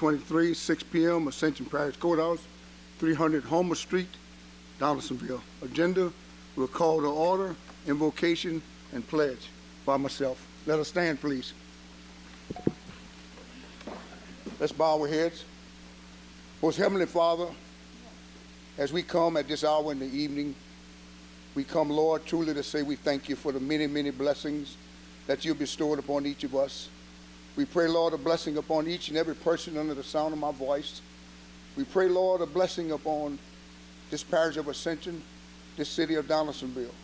2023, 6 p.m., Ascension Parish Courthouse, 300 Homer Street, Donaldsonville. Agenda will call to order, invocation, and pledge by myself. Let us stand, please. Let's bow our heads. Most Heavenly Father, as we come at this hour in the evening, we come, Lord, truly to say we thank you for the many, many blessings that you bestowed upon each of us. We pray, Lord, a blessing upon each and every person under the sound of my voice. We pray, Lord, a blessing upon this parish of Ascension, this city of Donaldsonville.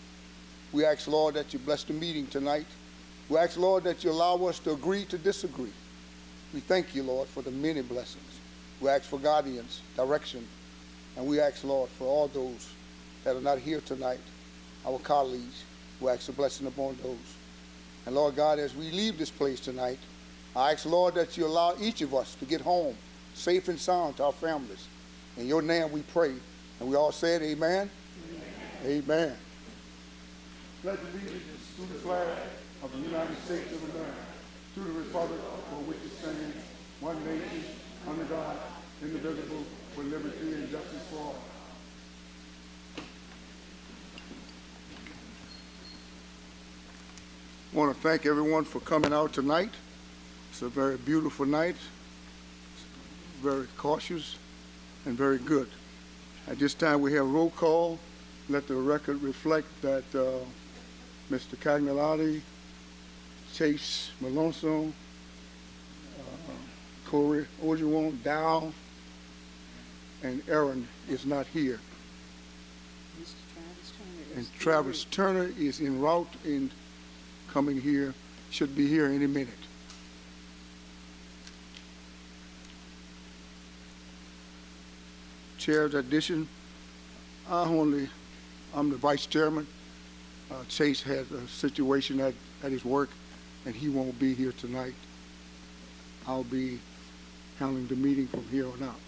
We ask, Lord, that you bless the meeting tonight. We ask, Lord, that you allow us to agree to disagree. We thank you, Lord, for the many blessings. We ask for guidance, direction, and we ask, Lord, for all those that are not here tonight, our colleagues, we ask a blessing upon those. And Lord God, as we leave this place tonight, I ask, Lord, that you allow each of us to get home safe and sound to our families. In your name we pray. And we all said amen? Amen. Amen. Pledge allegiance to the flag of the United States of America, to the republic for which it stands, one nation, under God, indivisible, with liberty and justice for all. I want to thank everyone for coming out tonight. It's a very beautiful night, very cautious, and very good. At this time, we have roll call. Let the record reflect that Mr. Cagnolati, Chase Malonzo, Corey Ojuwon, Dow, and Aaron is not here. And Travis Turner is en route in coming here, should be here any minute. Chair's addition, I'm the vice chairman. Chase has a situation at his work and he won't be here tonight. I'll be handling the meeting from here on out.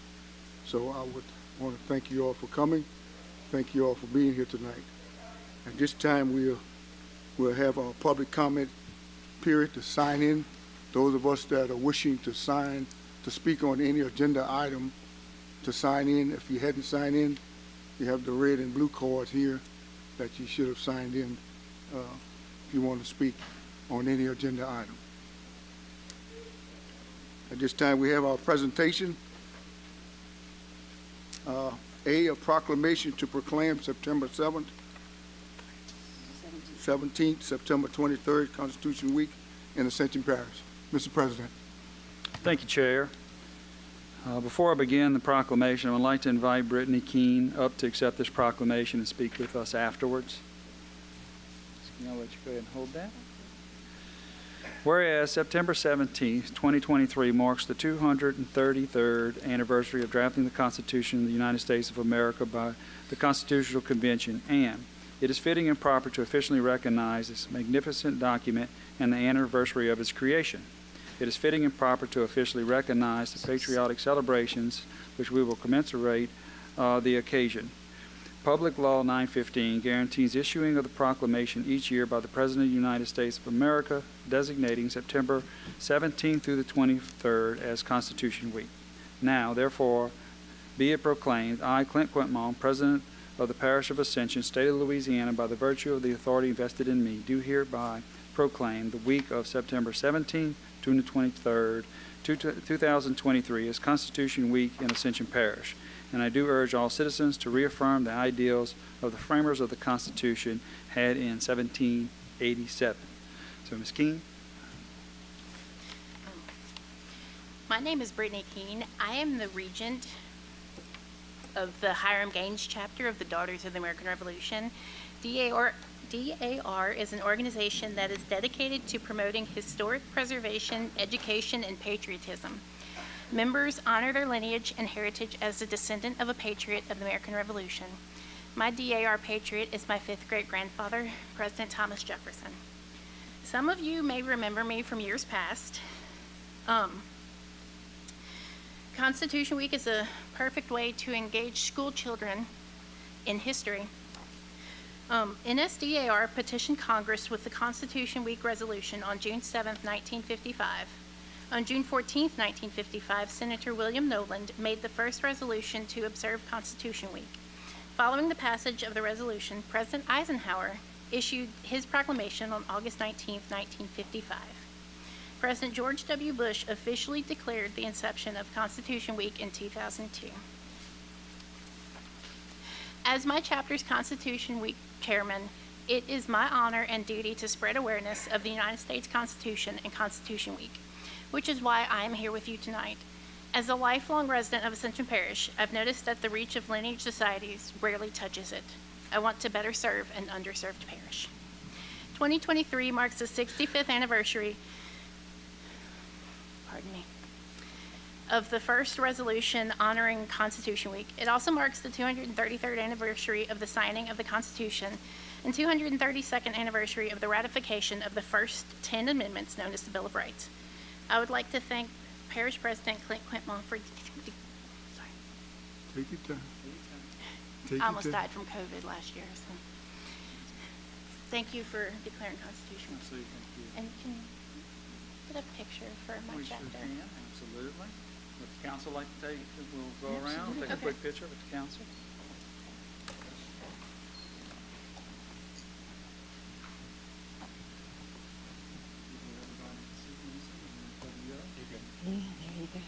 So I would want to thank you all for coming. Thank you all for being here tonight. At this time, we'll have a public comment period to sign in. Those of us that are wishing to speak on any agenda item, to sign in. If you hadn't signed in, you have the red and blue cards here that you should have signed in if you want to speak on any agenda item. At this time, we have our presentation. A proclamation to proclaim September 7th, 17th, September 23rd, Constitution Week in Ascension Parish. Mr. President. Thank you, Chair. Before I begin the proclamation, I would like to invite Brittany Keene up to accept this proclamation and speak with us afterwards. I'll let you go ahead and hold that. Whereas September 17th, 2023 marks the 233rd anniversary of drafting the Constitution of the United States of America by the Constitutional Convention, and it is fitting and proper to officially recognize this magnificent document and the anniversary of its creation. It is fitting and proper to officially recognize the patriotic celebrations which we will commensurate the occasion. Public Law 915 guarantees issuing of the proclamation each year by the President of the United States of America, designating September 17th through the 23rd as Constitution Week. Now, therefore, be it proclaimed, I, Clint Quintmont, President of the Parish of Ascension, State of Louisiana, by the virtue of the authority invested in me, do hereby proclaim the week of September 17th to the 23rd, 2023 as Constitution Week in Ascension Parish. And I do urge all citizens to reaffirm the ideals of the framers of the Constitution had in 1787. So, Ms. Keene. My name is Brittany Keene. I am the regent of the Hiram Gaines chapter of the Daughters of the American Revolution. DAR is an organization that is dedicated to promoting historic preservation, education, and patriotism. Members honor their lineage and heritage as a descendant of a patriot of the American Revolution. My DAR patriot is my fifth great-grandfather, President Thomas Jefferson. Some of you may remember me from years past. Constitution Week is a perfect way to engage school children in history. NSDAR petitioned Congress with the Constitution Week resolution on June 7, 1955, On June 14, 1955, Senator William Noland made the first resolution to observe Constitution Week. Following the passage of the resolution, President Eisenhower issued his proclamation on August 19, 1955. President George W. Bush officially declared the inception of Constitution Week in 2002. As my chapter's Constitution Week chairman, it is my honor and duty to spread awareness of the United States Constitution and Constitution Week, which is why I am here with you tonight. As a lifelong resident of Ascension Parish, I've noticed that the reach of lineage societies rarely touches it. I want to better serve an underserved parish. 2023 marks the 65th anniversary of the first resolution honoring Constitution Week. It also marks the 233rd anniversary of the signing of the Constitution and 232nd anniversary of the ratification of the first 10 amendments known as the Bill of Rights. I would like to thank Parish President Clint Quintmont for, Take your time. I almost died from COVID last year, so. Thank you for declaring Constitution. Absolutely, thank you. And can you put a picture for my We sure chapter? can, absolutely. Would the council like to take, we'll go around, take a Okay. quick picture with the council. Yeah, there you go.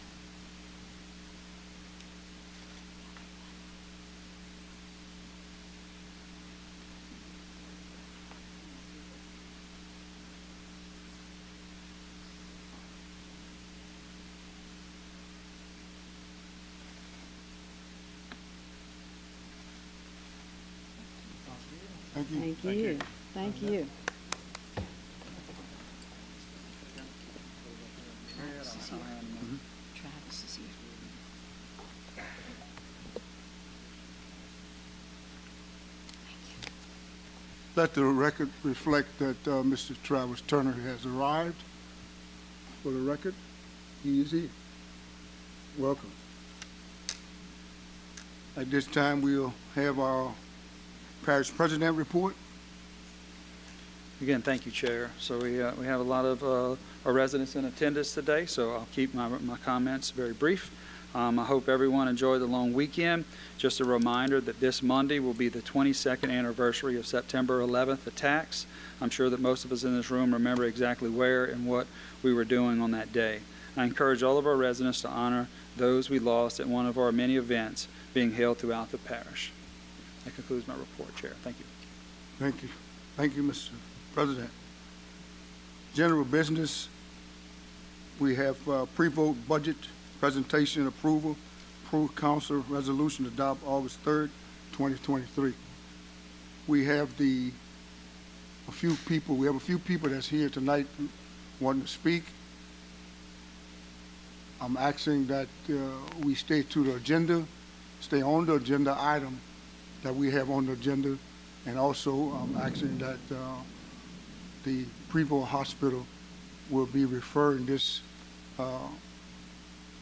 Thank you. Thank you. Thank you. Travis is here. Travis is here. Let the record reflect that Mr. Travis Turner has arrived. For the record, he is here. Welcome. At this time, we'll have our parish president report. Again, thank you, Chair. So we have a lot of our residents in attendance today, so I'll keep my comments very brief. I hope everyone enjoyed the long weekend. Just a reminder that this Monday will be the 22nd anniversary of September 11th attacks. I'm sure that most of us in this room remember exactly where and what we were doing on that day. I encourage all of our residents to honor those we lost at one of our many events being held throughout the parish. That concludes my report, Chair. Thank you. Thank you. Thank you, Mr. President. General business, we have pre-vote budget presentation approval, approved council resolution adopt August 3rd, 2023. We have a few people that's here tonight wanting to speak. I'm asking that we stay to the agenda, stay on the agenda item that we have on the agenda, and also I'm asking that the Prevost Hospital will be referring this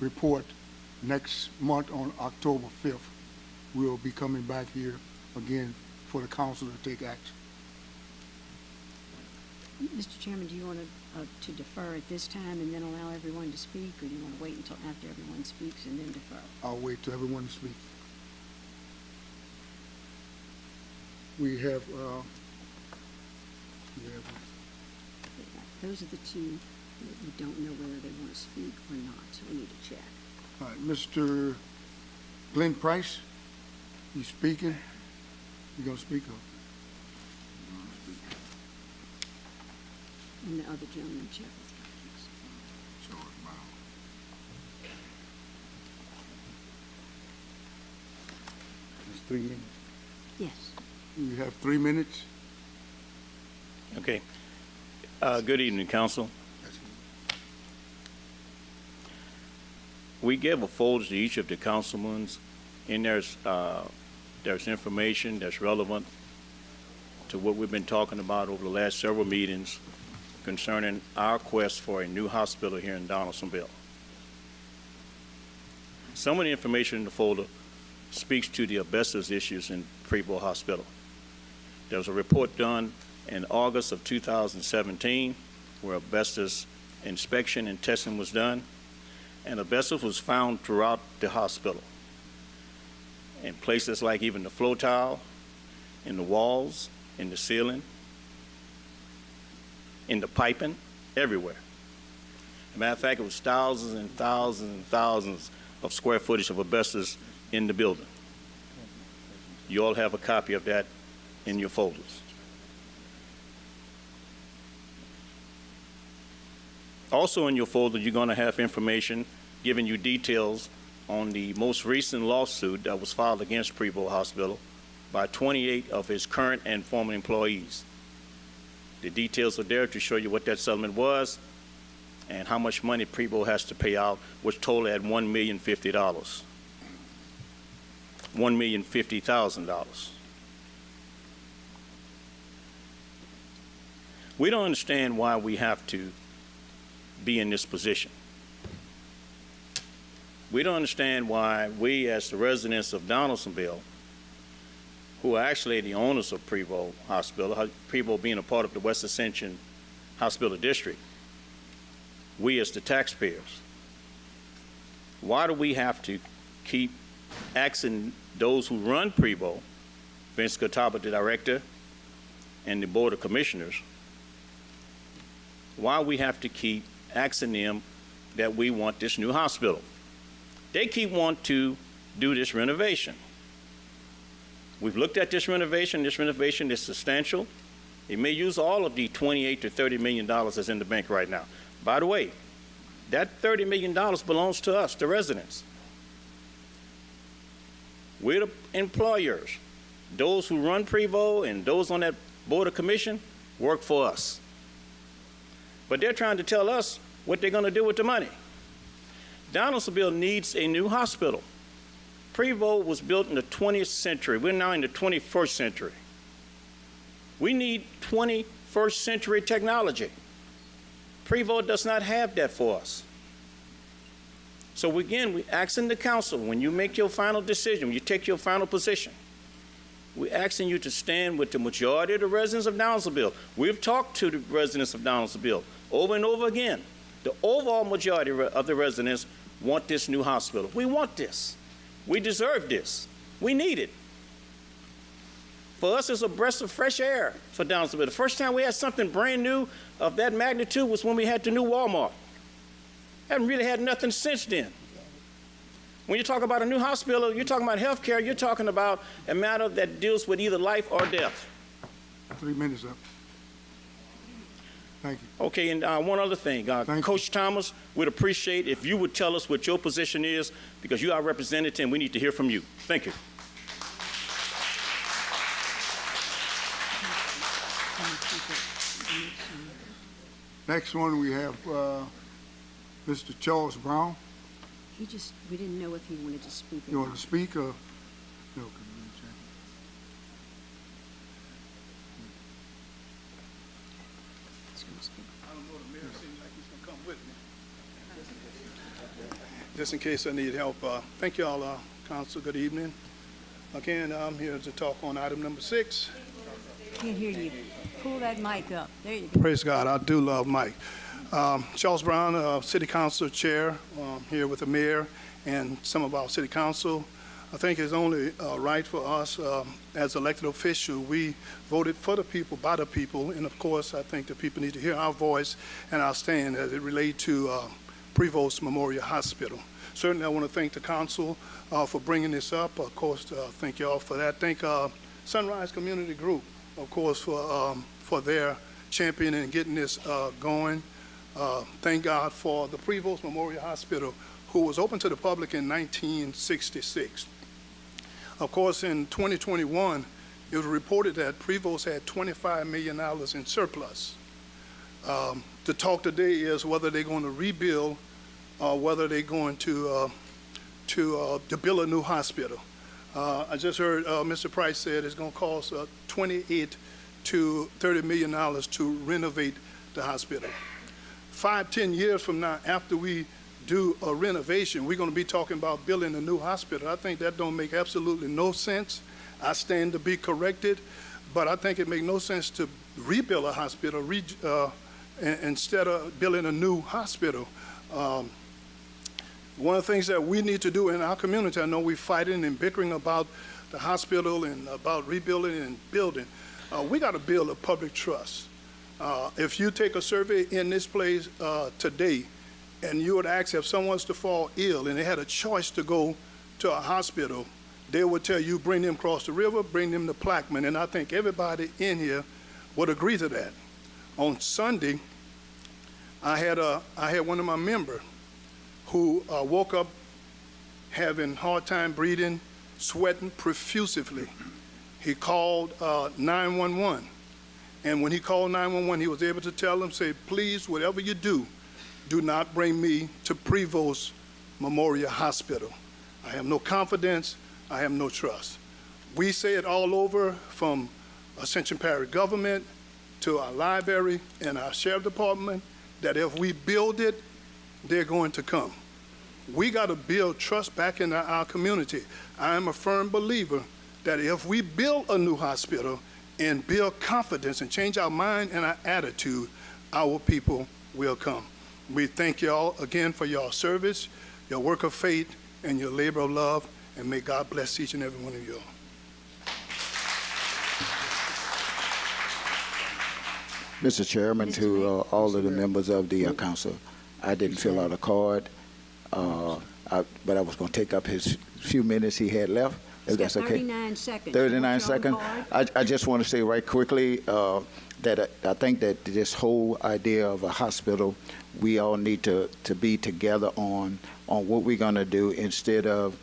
report next month on October 5th. We'll be coming back here again for the council to take action. Mr. Chairman, do you want to defer at this time and then allow everyone to speak, or do you want to wait until after everyone speaks and then defer? I'll wait till everyone speaks. We have Those are the two that we don't know whether they want to speak or not, so we need to check. all right, Mr. Glenn Price, you speaking? You gonna speak up? And the other gentleman, check. It's 3 minutes. Yes. You have 3 minutes. Okay. Good evening, council. We gave a folder to each of the councilmen, and there's information that's relevant to what we've been talking about over the last several meetings concerning our quest for a new hospital here in Donaldsonville. Some of the information in the folder speaks to the asbestos issues in Prevost Hospital. There was a report done in August of 2017 where asbestos inspection and testing was done, and asbestos was found throughout the hospital, in places like even the floor tile, in the walls, in the ceiling, in the piping, everywhere. As a matter of fact, it was thousands and thousands and thousands of square footage of asbestos in the building. You all have a copy of that in your folders. Also in your folder, you're going to have information giving you details on the most recent lawsuit that was filed against Prevost Hospital by 28 of his current and former employees. The details are there to show you what that settlement was and how much money Prevost has to pay out, which totaled at $1,050,000. $1,050,000. We don't understand why we have to be in this position. We don't understand why we, as the residents of Donaldsonville, who are actually the owners of Prevost Hospital, Prevost being a part of the West Ascension Hospital District, we as the taxpayers, why do we have to keep asking those who run Prevost, Vince Catawba, the director, and the Board of Commissioners, why we have to keep asking them that we want this new hospital? They keep wanting to do this renovation. We've looked at this renovation. This renovation is substantial. It may use all of the $28 to $30 million that's in the bank right now. By the way, that $30 million belongs to us, the residents. We're the employers. Those who run Prevost and those on that Board of Commission work for us. But they're trying to tell us what they're going to do with the money. Donaldsonville needs a new hospital. Prevost was built in the 20th century. We're now in the 21st century. We need 21st century technology. Prevost does not have that for us. So again, we're asking the council, when you make your final decision, when you take your final position, we're asking you to stand with the majority of the residents of Donaldsonville. We've talked to the residents of Donaldsonville over and over again. The overall majority of the residents want this new hospital. We want this. We deserve this. We need it. For us, it's a breath of fresh air for Donaldsonville. The first time we had something brand new of that magnitude was when we had the new Walmart. Haven't really had nothing since then. When you talk about a new hospital, you're talking about health care, you're talking about a matter that deals with either life or death. 3 minutes up. Thank you. Okay, and one other thing. Coach Thomas, we'd appreciate if you would tell us what your position is, because you are representative and we need to hear from you. Thank you. Next one, we have Mr. Charles Brown. We didn't know if he wanted to speak. You want to speak or? No. Just in case I need help. Thank you all, Council. Good evening. Again, I'm here to talk on item number 6. Can't hear you. Pull that mic up. There you go. Praise God. I do love Mike. Charles Brown, City Council Chair, here with the Mayor and some of our City Council. I think it's only right for us as elected officials. We voted for the people, by the people, and of course, I think the people need to hear our voice and our stand as it relates to Prevost Memorial Hospital. Certainly, I want to thank the council for bringing this up. Of course, thank you all for that. Thank Sunrise Community Group, of course, for their championing and getting this going. Thank God for the Prevost Memorial Hospital, who was open to the public in 1966. Of course, in 2021, it was reported that Prevost had $25 million in surplus. The talk today is whether they're going to rebuild or whether they're going to build a new hospital. I just heard Mr. Price said it's going to cost $28 to $30 million to renovate the hospital. 5-10 years from now, after we do a renovation, we're going to be talking about building a new hospital. I think that don't make absolutely no sense. I stand to be corrected, but I think it makes no sense to rebuild a hospital, instead of building a new hospital. One of the things that we need to do in our community, I know we're fighting and bickering about the hospital and about rebuilding and building. We got to build a public trust. If you take a survey in this place today, and you would ask if someone's to fall ill and they had a choice to go to a hospital, they would tell you bring them across the river, bring them to Plaquemine, and I think everybody in here would agree to that. On Sunday, I had one of my members who woke up having hard time breathing, sweating profusively. He called 911. And when he called 911, he was able to tell them, say, please, whatever you do not bring me to Prevost Memorial Hospital. I have no confidence, I have no trust. We say it all over, from Ascension Parish government to our library and our sheriff department, that if we build it, they're going to come. We got to build trust back in our community. I am a firm believer that if we build a new hospital and build confidence and change our mind and our attitude, our people will come. We thank y'all again for your service, your work of faith, and your labor of love, and may God bless each and every one of you. Mr. Chairman, to all of the members of the council, I didn't fill out a card, but I was going to take up his few minutes he had left, if that's okay. 39 seconds. 39 seconds. I just want to say right quickly that I think that this whole idea of a hospital, we all need to be together on what we're going to do instead of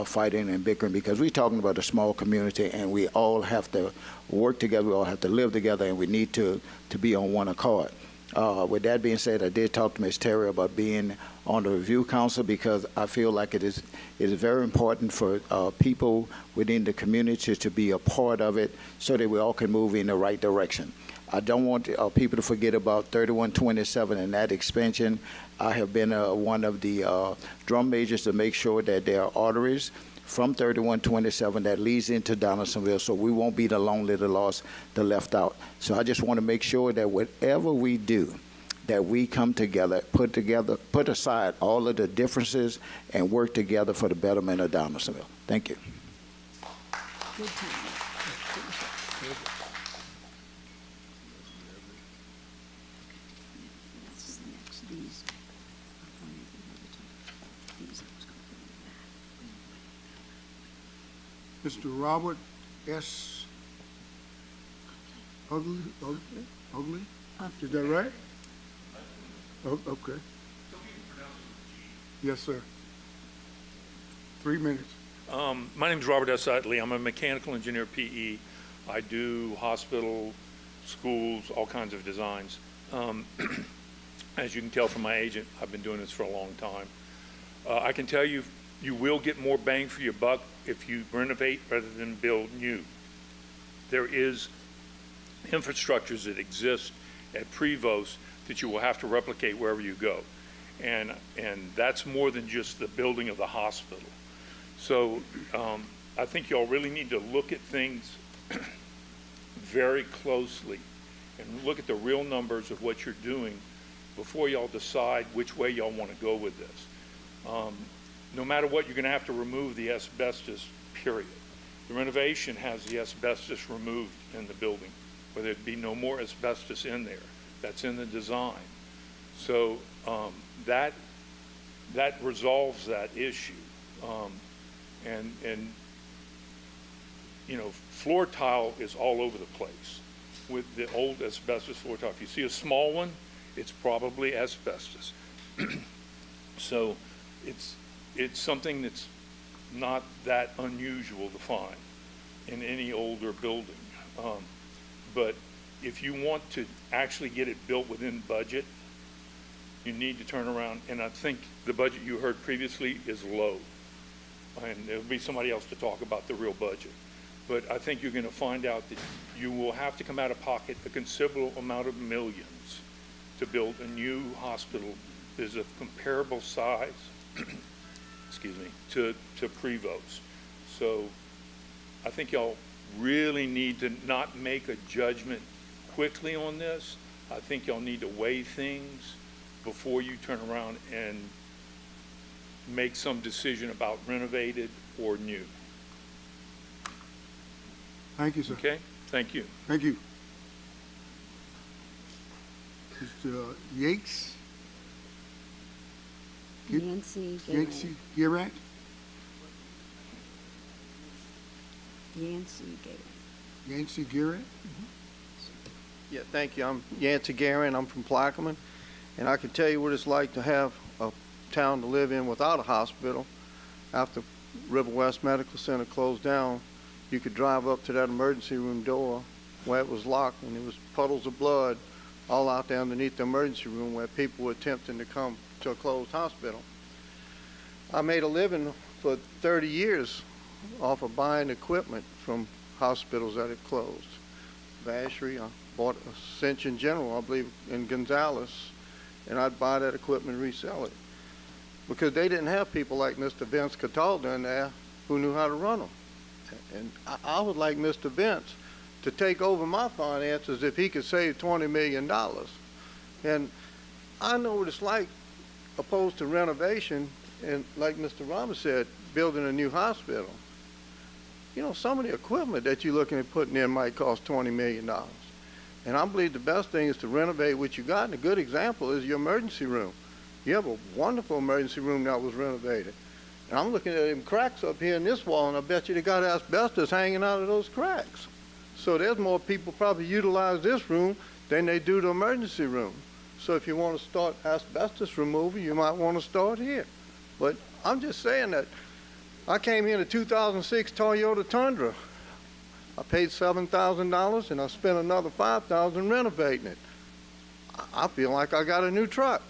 fighting and bickering, because we're talking about a small community and we all have to work together, we all have to live together, and we need to be on one accord. With that being said, I did talk to Ms. Terry about being on the review council, because I feel like it is very important for people within the community to be a part of it so that we all can move in the right direction. I don't want people to forget about 3127 and that expansion. I have been one of the drum majors to make sure that there are arteries from 3127 that leads into Donaldsonville, so we won't be the lonely, the lost, the left out. So I just want to make sure that whatever we do, that we come together, put aside all of the differences and work together for the betterment of Donaldsonville. Thank you. Good time. That's next. These. Mr. Robert S. Ugly? Is that right? Oh, okay. Yes, sir. 3 minutes. My name is Robert S. Utley. I'm a mechanical engineer, PE. I do hospital, schools, all kinds of designs. As you can tell from my agent, I've been doing this for a long time. I can tell you, you will get more bang for your buck if you renovate rather than build new. There is infrastructures that exist at Prevost that you will have to replicate wherever you go. And that's more than just the building of the hospital. So I think y'all really need to look at things very closely and look at the real numbers of what you're doing before y'all decide which way y'all want to go with this. No matter what, you're going to have to remove the asbestos, period. The renovation has the asbestos removed in the building, where there'd be no more asbestos in there. That's in the design. So that resolves that issue. And you know, floor tile is all over the place with the old asbestos floor tile. If you see a small one, it's probably asbestos. So it's something that's not that unusual to find in any older building. But if you want to actually get it built within budget, you need to turn around, and I think the budget you heard previously is low. And there'll be somebody else to talk about the real budget. But I think you're going to find out that you will have to come out of pocket a considerable amount of millions to build a new hospital that is of comparable size, excuse me, to Prevost. So I think y'all really need to not make a judgment quickly on this. I think y'all need to weigh things before you turn around and make some decision about renovated or new. Thank you, sir. Okay? Thank you. Thank you. Mr. Yates? Yancy Yancey Garrett? Yancy Galen. Yancey Garrett? Yeah, thank you. I'm Yancey Guerin. I'm from Plaquemine, and I can tell you what it's like to have a town to live in without a hospital. After River West Medical Center closed down, you could drive up to that emergency room door where it was locked, and there was puddles of blood all out there underneath the emergency room where people were attempting to come to a closed hospital. I made a living for 30 years off of buying equipment from hospitals that had closed. Vacherie, I bought Ascension General, I believe, in Gonzales, and I'd buy that equipment and resell it. Because they didn't have people like Mr. Vince Cataldo in there who knew how to run them. And I would like Mr. Vince to take over my finances if he could save $20 million. And I know what it's like opposed to renovation, and like Mr. Ramos said, building a new hospital. You know, some of the equipment that you're looking at putting in might cost $20 million. And I believe the best thing is to renovate what you got, and a good example is your emergency room. You have a wonderful emergency room that was renovated. And I'm looking at them cracks up here in this wall, and I bet you they got asbestos hanging out of those cracks. So there's more people probably utilize this room than they do the emergency room. So if you want to start asbestos removal, you might want to start here. But I'm just saying that I came here in a 2006 Toyota Tundra. I paid $7,000 and I spent another $5,000 renovating it. I feel like I got a new truck.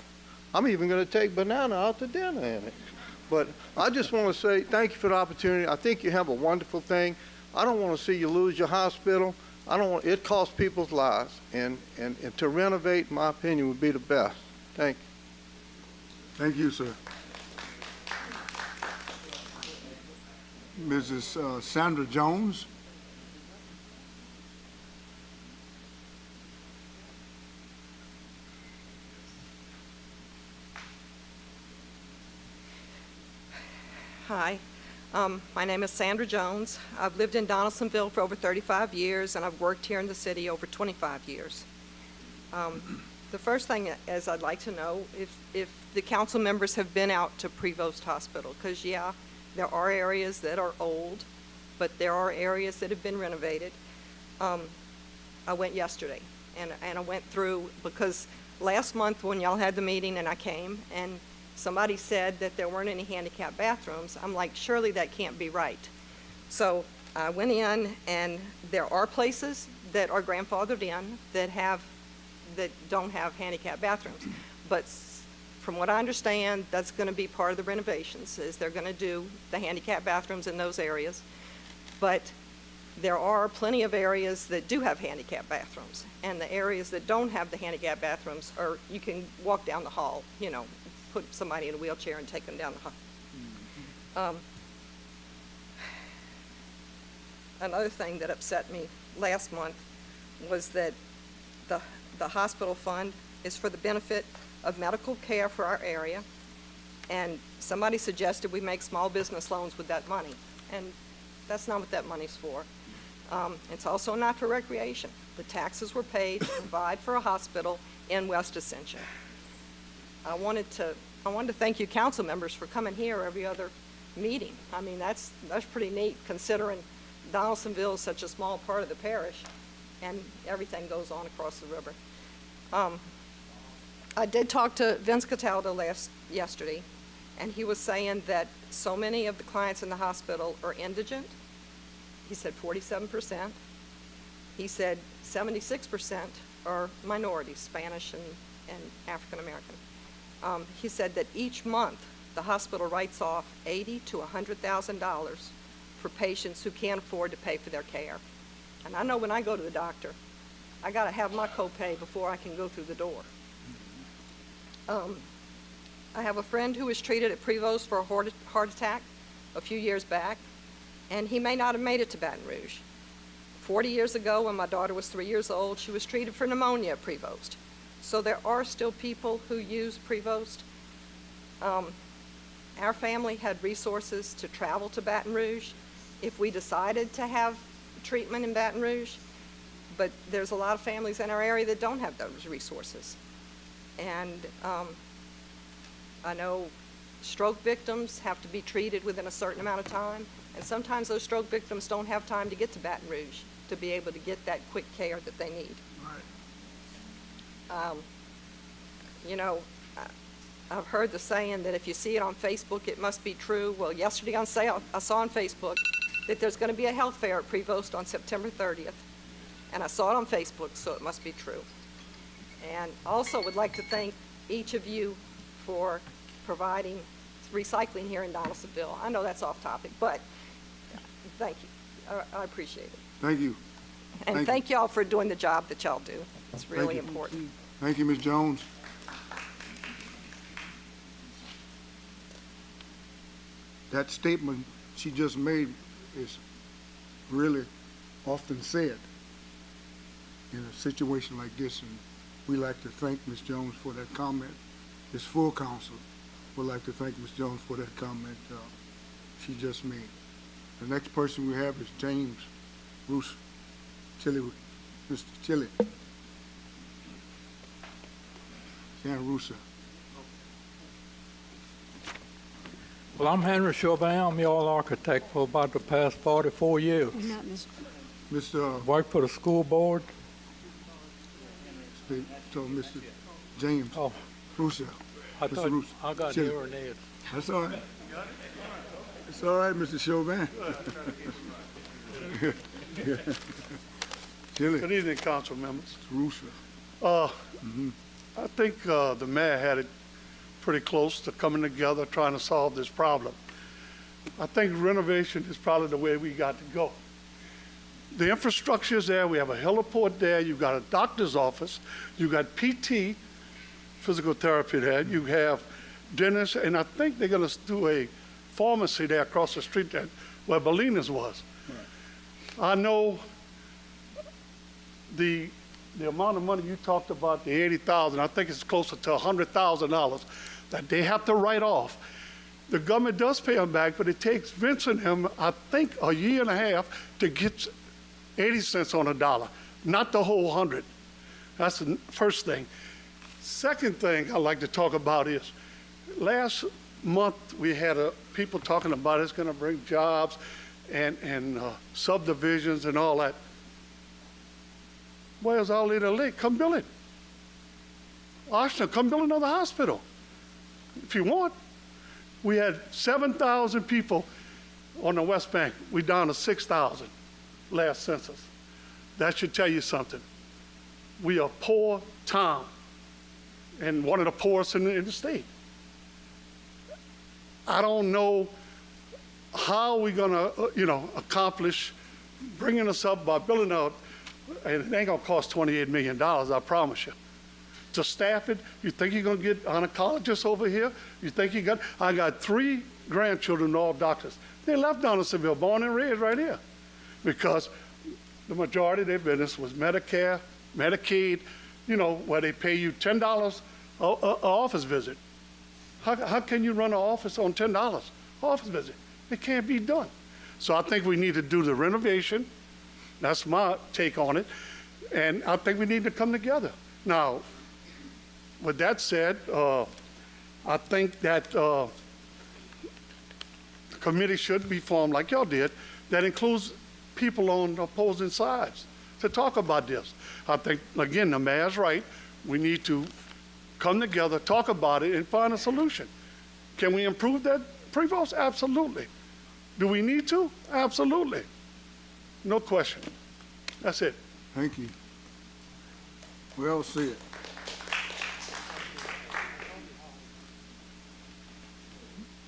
I'm even going to take Banana out to dinner in it. But I just want to say thank you for the opportunity. I think you have a wonderful thing. I don't want to see you lose your hospital. I don't want, it costs people's lives. And to renovate, in my opinion, would be the best. Thank you. Thank you, sir. Mrs. Sandra Jones? Hi, my name is Sandra Jones. I've lived in Donaldsonville for over 35 years, and I've worked here in the city over 25 years. The first thing is I'd like to know if the council members have been out to Prevost Hospital, because, yeah, there are areas that are old, but there are areas that have been renovated. I went yesterday, and I went through, because last month when y'all had the meeting and I came, and somebody said that there weren't any handicap bathrooms. I'm like, surely that can't be right. So I went in, and there are places that are grandfathered in that don't have handicap bathrooms. But from what I understand, that's going to be part of the renovations, is they're going to do the handicap bathrooms in those areas. But there are plenty of areas that do have handicap bathrooms, and the areas that don't have the handicap bathrooms are, you can walk down the hall, you know, put somebody in a wheelchair and take them down the hall. Another thing that upset me last month was that the hospital fund is for the benefit of medical care for our area, and somebody suggested we make small business loans with that money, and that's not what that money's for. It's also not for recreation. The taxes were paid to provide for a hospital in West Ascension. I wanted to thank you council members for coming here every other meeting. I mean, that's pretty neat, considering Donaldsonville is such a small part of the parish and everything goes on across the river. I did talk to Vince Cataldo yesterday, and he was saying that so many of the clients in the hospital are indigent. He said 47%. He said 76% are minorities, Spanish and African American. He said that each month the hospital writes off $80,000 to $100,000 for patients who can't afford to pay for their care. And I know when I go to the doctor, I got to have my copay before I can go through the door. I have a friend who was treated at Prevost for a heart attack a few years back, and he may not have made it to Baton Rouge. 40 years ago, when my daughter was 3 years old, she was treated for pneumonia at Prevost. So there are still people who use Prevost. Our family had resources to travel to Baton Rouge if we decided to have treatment in Baton Rouge, but there's a lot of families in our area that don't have those resources. And I know stroke victims have to be treated within a certain amount of time, and sometimes those stroke victims don't have time to get to Baton Rouge to be able to get that quick care that they need. You know, I've heard the saying that if you see it on Facebook, it must be true. Well, yesterday I saw on Facebook that there's going to be a health fair at Prevost on September 30th, and I saw it on Facebook, so it must be true. And also would like to thank each of you for providing recycling here in Donaldsonville. I know that's off topic, but thank you. I appreciate it. Thank you. And thank y'all for doing the job that y'all do. It's really important. Thank you, Ms. Jones. That statement she just made is really often said in a situation like this, and we like to thank Ms. Jones for that comment. This full council would like to thank Ms. Jones for that comment she just made. The next person we have is James Bruce Chili, Mr. Chili. Jan Russa. Well, I'm Henry Chauvin. I'm y'all architect for about the past 44 years. You're not Mr. Mr. Worked for the school board. So Mr. James Oh, Russa. I Mr. thought Russa. I got Chili. hearing aids. That's all right. It's all right, Mr. Chauvin. Chili. Good evening, council members. Russa. I think the mayor had it pretty close to coming together, trying to solve this problem. I think renovation is probably the way we got to go. The infrastructure is there. We have a heliport there. You've got a doctor's office. You've got PT, physical therapy there. You have dentists, and I think they're going to do a pharmacy there across the street there where Bellina's was. Right. I know the amount of money you talked about, the $80,000, I think it's closer to $100,000 that they have to write off. The government does pay them back, but it takes Vince and him, I think, a year and a half to get 80 cents on a dollar, not the whole 100. That's the first thing. Second thing I'd like to talk about is, last month we had people talking about it's going to bring jobs and subdivisions and all that. Where's Our Lady of the Lake? Come build it. Ashton, come build another hospital if you want. We had 7,000 people on the West Bank. We're down to 6,000 last census. That should tell you something. We are a poor town and one of the poorest in the state. I don't know how we're going to, accomplish bringing us up by building out, and it ain't going to cost $28 million, I promise you. To staff it, you think you're going to get oncologist over here? You think I got 3 grandchildren, all doctors. They left Donaldsonville, born and raised right here, because the majority of their business was Medicare, Medicaid, where they pay you $10 an office visit. How can you run an office on $10 office visit? It can't be done. So I think we need to do the renovation. That's my take on it. And I think we need to come together. Now, with that said, I think that the committee should be formed like y'all did that includes people on opposing sides to talk about this. I think, again, the mayor's right. We need to come together, talk about it, and find a solution. Can we improve that Prevost? Absolutely. Do we need to? Absolutely. No question. That's it. Thank you. Well said.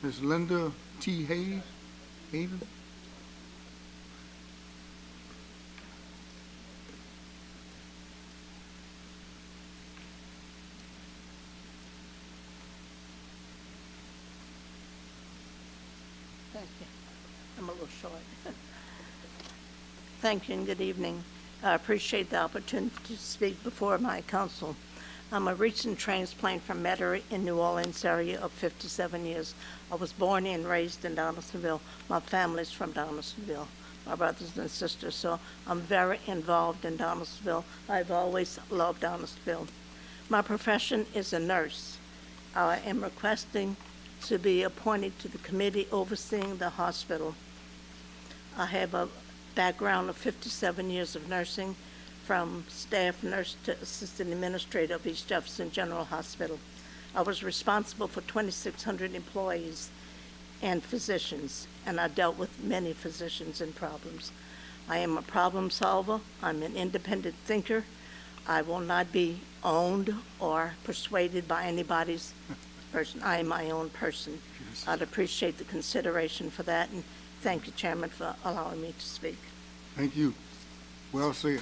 Ms. Linda T. Hayden. Thank you. I'm a little short. Thank you and good evening. I appreciate the opportunity to speak before my council. I'm a recent transplant from Metairie in New Orleans area of 57 years. I was born and raised in Donaldsonville. My family's from Donaldsonville, my brothers and sisters, so I'm very involved in Donaldsonville. I've always loved Donaldsonville. My profession is a nurse. I am requesting to be appointed to the committee overseeing the hospital. I have a background of 57 years of nursing, from staff nurse to assistant administrator of East Jefferson General Hospital. I was responsible for 2,600 employees and physicians, and I dealt with many physicians and problems. I am a problem solver. I'm an independent thinker. I will not be owned or persuaded by anybody's person. I am my own person. I'd appreciate the consideration for that, and thank you, Chairman, for allowing me to speak. Thank you. Well said.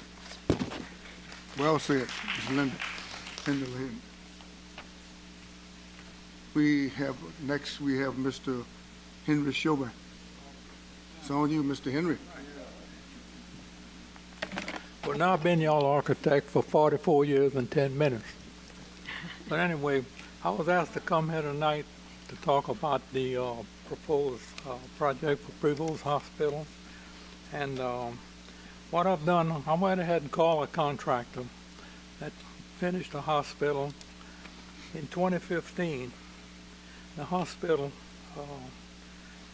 Well said, Ms. Linda Lynn. Next we have Mr. Henry Chauvin. It's on you, Mr. Henry. Well, now I've been y'all architect for 44 years and 10 minutes. But anyway, I was asked to come here tonight to talk about the proposed project for Prevost Hospital. And what I've done, I went ahead and called a contractor that finished the hospital in 2015. The hospital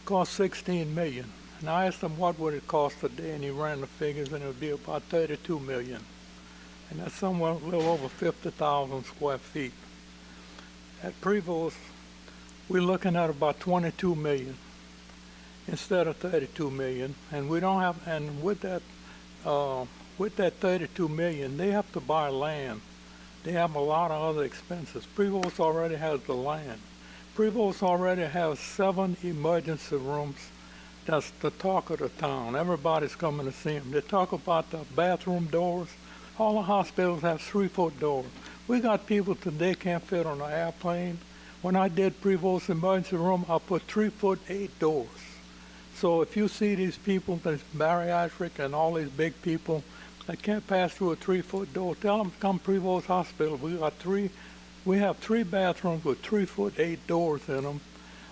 cost $16 million. And I asked him what would it cost today, and he ran the figures, and it would be about $32 million. And that's somewhere a little over 50,000 square feet. At Prevost, we're looking at about $22 million instead of $32 million. And we don't have, and with that $32 million, they have to buy land. They have a lot of other expenses. Prevost already has the land. Prevost already has 7 emergency rooms. That's the talk of the town. Everybody's coming to see them. They talk about the bathroom doors. All the hospitals have 3-foot doors. We got people today can't fit on an airplane. When I did Prevost emergency room, I put 3-foot 8 doors. So if you see these people, these bariatric and all these big people that can't pass through a 3-foot door, tell them to come Prevost Hospital. We have 3 bathrooms with 3-foot 8 doors in them.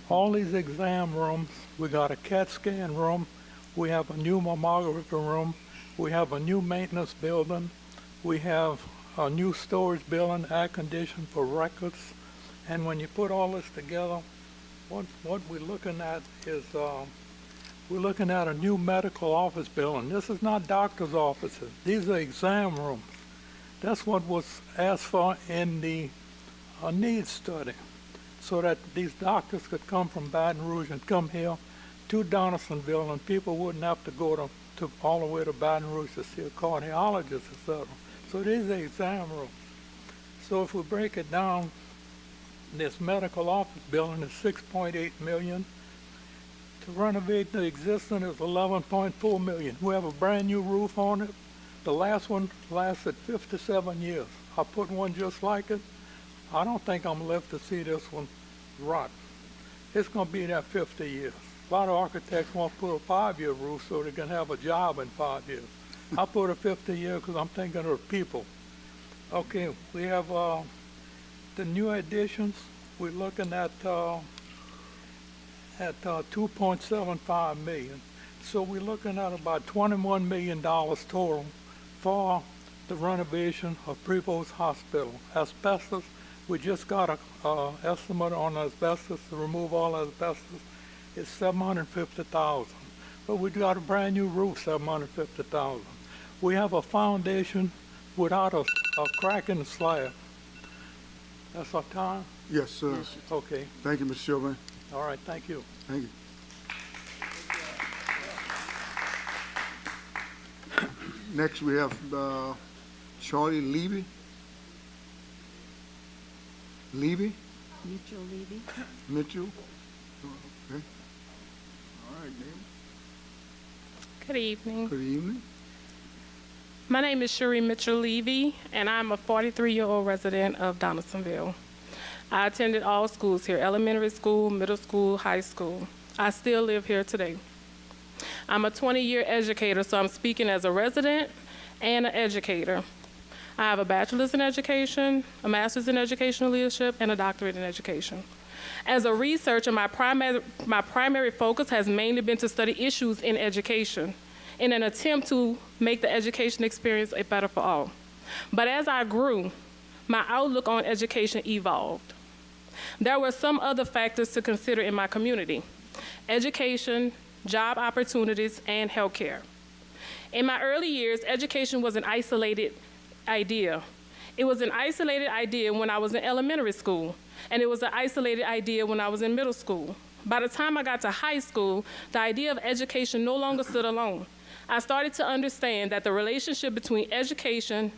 All these exam rooms, we got a CAT scan room, we have a new mammography room, we have a new maintenance building, we have a new storage building, air conditioned for records. And when you put all this together, what we're looking at is we're looking at a new medical office building. This is not doctor's offices. These are exam rooms. That's what was asked for in the needs study, so that these doctors could come from Baton Rouge and come here to Donaldsonville, and people wouldn't have to go to all the way to Baton Rouge to see a cardiologist, etc. So these are exam rooms. So if we break it down, this medical office building is $6.8 million. To renovate the existing is $11.4 million. We have a brand new roof on it. The last one lasted 57 years. I put one just like it. I don't think I'm gonna live to see this one rot. It's gonna be there 50 years. A lot of architects want to put a 5-year roof so they can have a job in 5 years. I put a 50-year because I'm thinking of the people. Okay, we have the new additions. We're looking at 2.75 million. So we're looking at about $21 million total for the renovation of Prevost Hospital. Asbestos, we just got a estimate on asbestos to remove all asbestos. It's $750,000. But we got a brand new roof, $750,000. We have a foundation without a crack in the slab. That's our time? Yes, sir. Yes. Okay. Thank you, Mr. Chauvin. All right, thank you. Thank you. Next, we have Charlie Levy. Mitchell Levy. Mitchell. Okay. All right, name. Good evening. Good evening. My name is Cherie Mitchell Levy, and I'm a 43-year-old resident of Donaldsonville. I attended all schools here, elementary school, middle school, high school. I still live here today. I'm a 20-year educator, so I'm speaking as a resident and an educator. I have a bachelor's in education, a master's in educational leadership, and a doctorate in education. As a researcher, my primary focus has mainly been to study issues in education in an attempt to make the education experience better for all. But as I grew, my outlook on education evolved. There were some other factors to consider in my community: education, job opportunities, and healthcare. In my early years, education was an isolated idea. It was an isolated idea when I was in elementary school, and it was an isolated idea when I was in middle school. By the time I got to high school, the idea of education no longer stood alone. I started to understand that the relationship between education,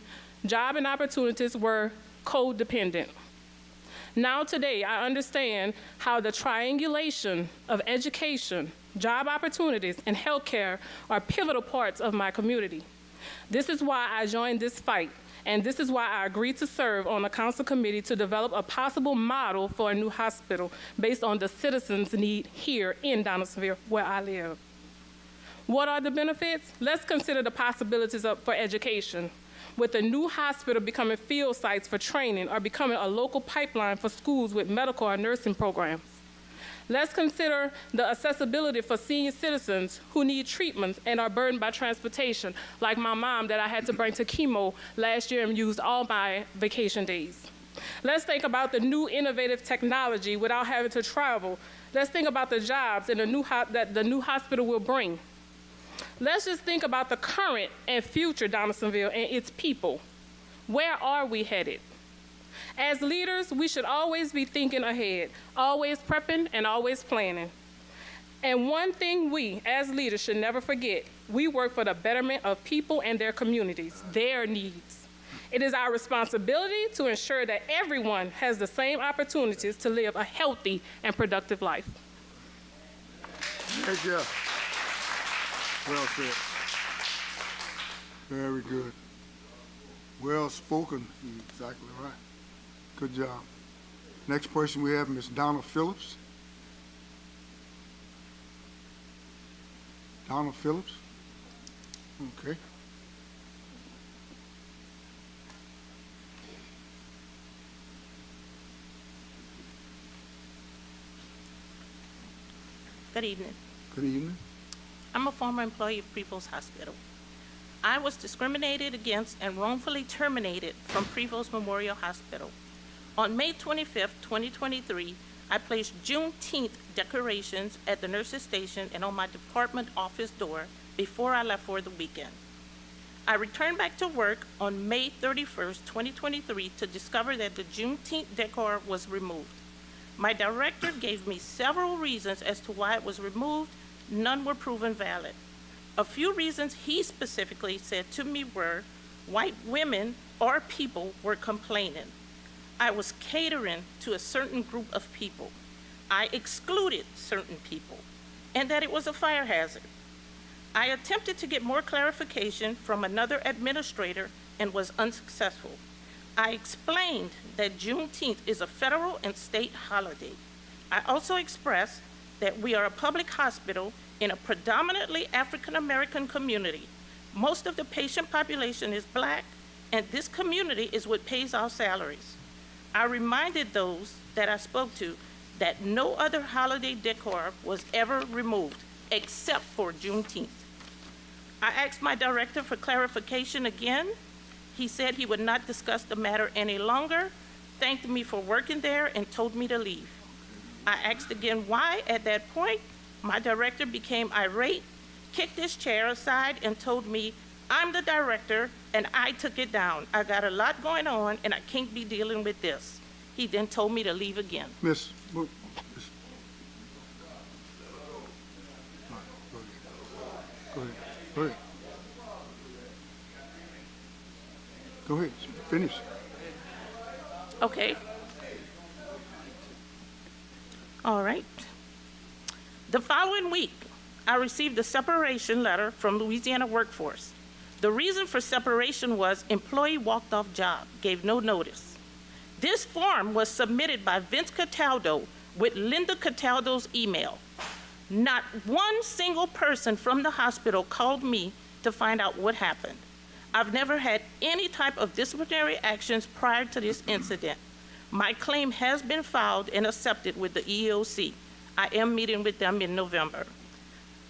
job, and opportunities were codependent. Now today, I understand how the triangulation of education, job opportunities, and healthcare are pivotal parts of my community. This is why I joined this fight, and this is why I agreed to serve on the council committee to develop a possible model for a new hospital based on the citizens' need here in Donaldsonville, where I live. What are the benefits? Let's consider the possibilities for education, with the new hospital becoming field sites for training or becoming a local pipeline for schools with medical or nursing programs. Let's consider the accessibility for senior citizens who need treatments and are burdened by transportation, like my mom that I had to bring to chemo last year and used all my vacation days. Let's think about the new innovative technology without having to travel. Let's think about the jobs and that the new hospital will bring. Let's just think about the current and future Donaldsonville and its people. Where are we headed? As leaders, we should always be thinking ahead, always prepping and always planning. And one thing we, as leaders, should never forget: we work for the betterment of people and their communities, their needs. It is our responsibility to ensure that everyone has the same opportunities to live a healthy and productive life. Thank you. Well said. Very good. Well spoken. You're exactly right. Good job. Next person we have Ms. Donna Phillips. Donna Phillips. Okay. Good evening. Good evening. I'm a former employee of Prevost Hospital. I was discriminated against and wrongfully terminated from Prevost Memorial Hospital. On May 25th, 2023, I placed Juneteenth decorations at the nurse's station and on my department office door before I left for the weekend. I returned back to work on May 31st, 2023 to discover that the Juneteenth decor was removed. My director gave me several reasons as to why it was removed. None were proven valid. A few reasons he specifically said to me were white women or people were complaining. I was catering to a certain group of people. I excluded certain people, and that it was a fire hazard. I attempted to get more clarification from another administrator and was unsuccessful. I explained that Juneteenth is a federal and state holiday. I also expressed that we are a public hospital in a predominantly African American community. Most of the patient population is Black, and this community is what pays our salaries. I reminded those that I spoke to that no other holiday decor was ever removed except for Juneteenth. I asked my director for clarification again. He said he would not discuss the matter any longer, thanked me for working there, and told me to leave. I asked again why. At that point, my director became irate, kicked his chair aside, and told me, I'm the director, and I took it down. I got a lot going on, and I can't be dealing with this. He then told me to leave again. Miss. Go ahead. Go ahead. Finish. Okay. All right. The following week, I received a separation letter from Louisiana Workforce. The reason for separation was employee walked off job, gave no notice. This form was submitted by Vince Cataldo with Linda Cataldo's email. Not one single person from the hospital called me to find out what happened. I've never had any type of disciplinary actions prior to this incident. My claim has been filed and accepted with the EEOC. I am meeting with them in November.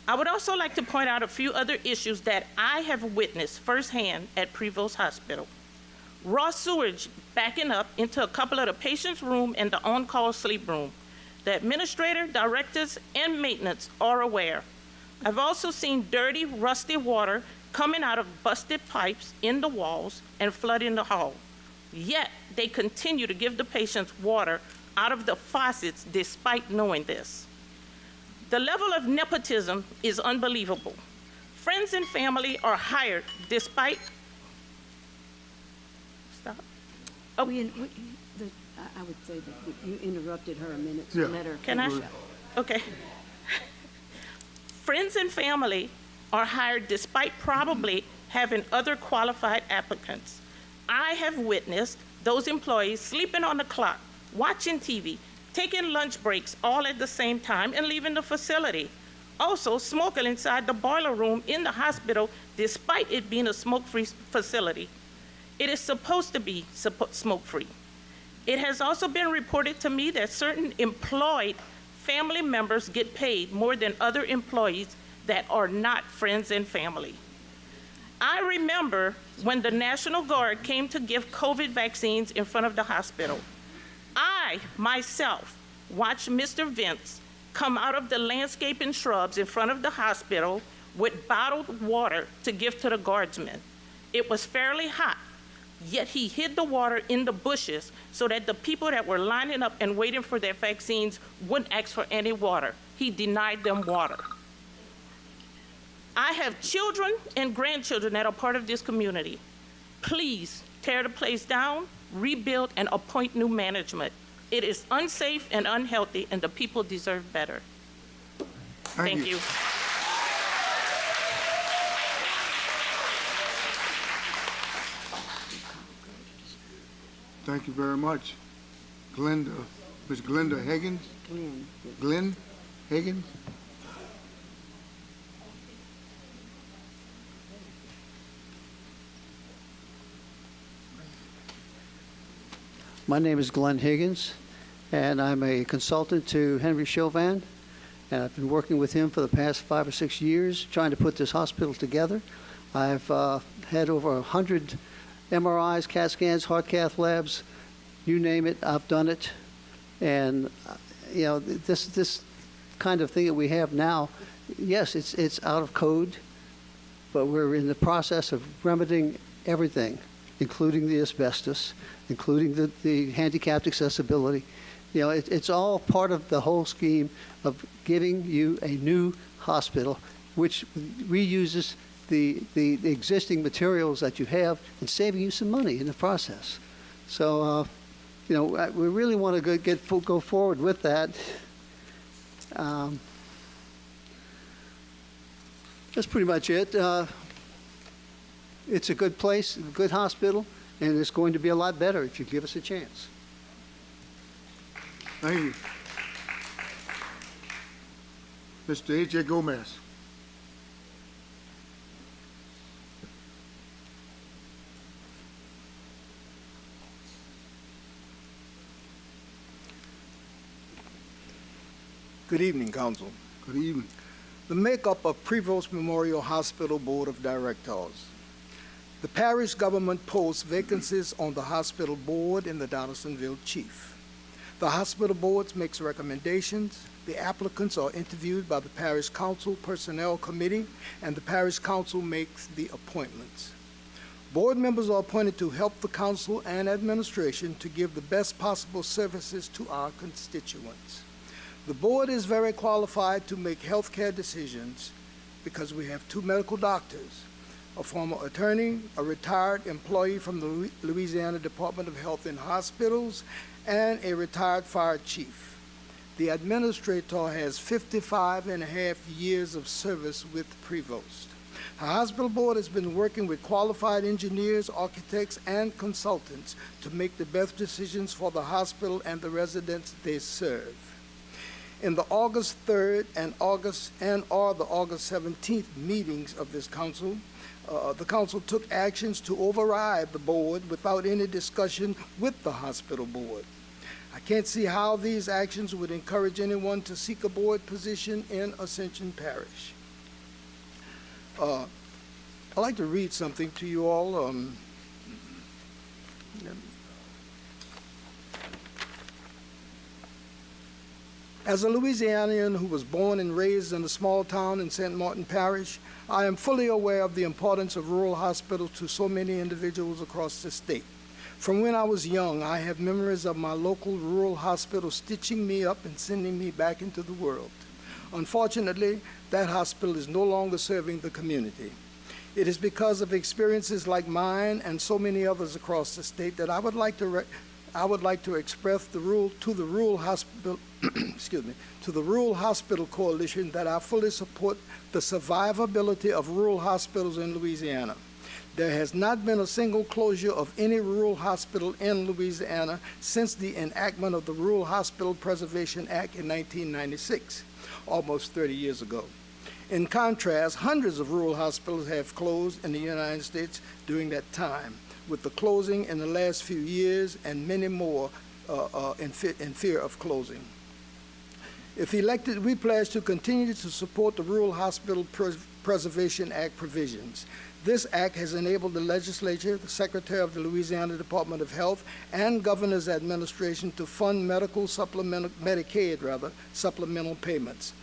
I would also like to point out a few other issues that I have witnessed firsthand at Prevost Hospital. Raw sewage backing up into a couple of the patient's room and the on-call sleep room. The administrator, directors, and maintenance are aware. I've also seen dirty, rusty water coming out of busted pipes in the walls and flooding the hall. Yet, they continue to give the patients water out of the faucets despite knowing this. The level of nepotism is unbelievable. Friends and family are hired despite... Stop. Oh. I would say that you interrupted her a minute, so Yeah. let her Can I? finish up. Okay. Friends and family are hired despite probably having other qualified applicants. I have witnessed those employees sleeping on the clock, watching TV, taking lunch breaks all at the same time and leaving the facility. Also smoking inside the boiler room in the hospital despite it being a smoke-free facility. It is supposed to be smoke-free. It has also been reported to me that certain employed family members get paid more than other employees that are not friends and family. I remember when the National Guard came to give COVID vaccines in front of the hospital. I, myself, watched Mr. Vince come out of the landscaping shrubs in front of the hospital with bottled water to give to the guardsmen. It was fairly hot, yet he hid the water in the bushes so that the people that were lining up and waiting for their vaccines wouldn't ask for any water. He denied them water. I have children and grandchildren that are part of this community. Please tear the place down, rebuild, and appoint new management. It is unsafe and unhealthy, and the people deserve better. Thank you. Thank you very much. Ms. Glenda Higgins? Glenn Higgins? My name is Glenn Higgins, and I'm a consultant to Henry Chauvin, and I've been working with him for the past 5 or 6 years trying to put this hospital together. I've had over 100 MRIs, CAT scans, heart cath labs, you name it, I've done it. And, you know, this kind of thing that we have now, yes, it's out of code, but we're in the process of remedying everything, including the asbestos, including the handicapped accessibility. You know, it's all part of the whole scheme of giving you a new hospital, which reuses the existing materials that you have and saving you some money in the process. So, you know, we really want to go forward with that. That's pretty much it. It's a good place, a good hospital, and it's going to be a lot better if you give us a chance. Thank you. Mr. A.J. Gomez. Good evening, Council. Good evening. The makeup of Prevost Memorial Hospital Board of Directors. The parish government posts vacancies on the hospital board and the Donaldsonville chief. The hospital board makes recommendations. The applicants are interviewed by the parish council personnel committee, and the parish council makes the appointments. Board members are appointed to help the council and administration to give the best possible services to our constituents. The board is very qualified to make healthcare decisions because we have 2 medical doctors, a former attorney, a retired employee from the Louisiana Department of Health and Hospitals, and a retired fire chief. The administrator has 55.5 years of service with Prevost. The hospital board has been working with qualified engineers, architects, and consultants to make the best decisions for the hospital and the residents they serve. In the August 3rd and or the August 17th meetings of this council, the council took actions to override the board without any discussion with the hospital board. I can't see how these actions would encourage anyone to seek a board position in Ascension Parish. I'd like to read something to you all. As a Louisianian who was born and raised in a small town in St. Martin Parish, I am fully aware of the importance of rural hospitals to so many individuals across the state. From when I was young, I have memories of my local rural hospital stitching me up and sending me back into the world. Unfortunately, that hospital is no longer serving the community. It is because of experiences like mine and so many others across the state that I would like to express to the rural hospital to the Rural Hospital Coalition that I fully support the survivability of rural hospitals in Louisiana. There has not been a single closure of any rural hospital in Louisiana since the enactment of the Rural Hospital Preservation Act in 1996, almost 30 years ago. In contrast, hundreds of rural hospitals have closed in the United States during that time, with the closing in the last few years and many more in fear of closing. If elected, we pledge to continue to support the Rural Hospital Preservation Act provisions. This act has enabled the legislature, the Secretary of the Louisiana Department of Health, and Governor's administration to fund Medicaid supplemental payments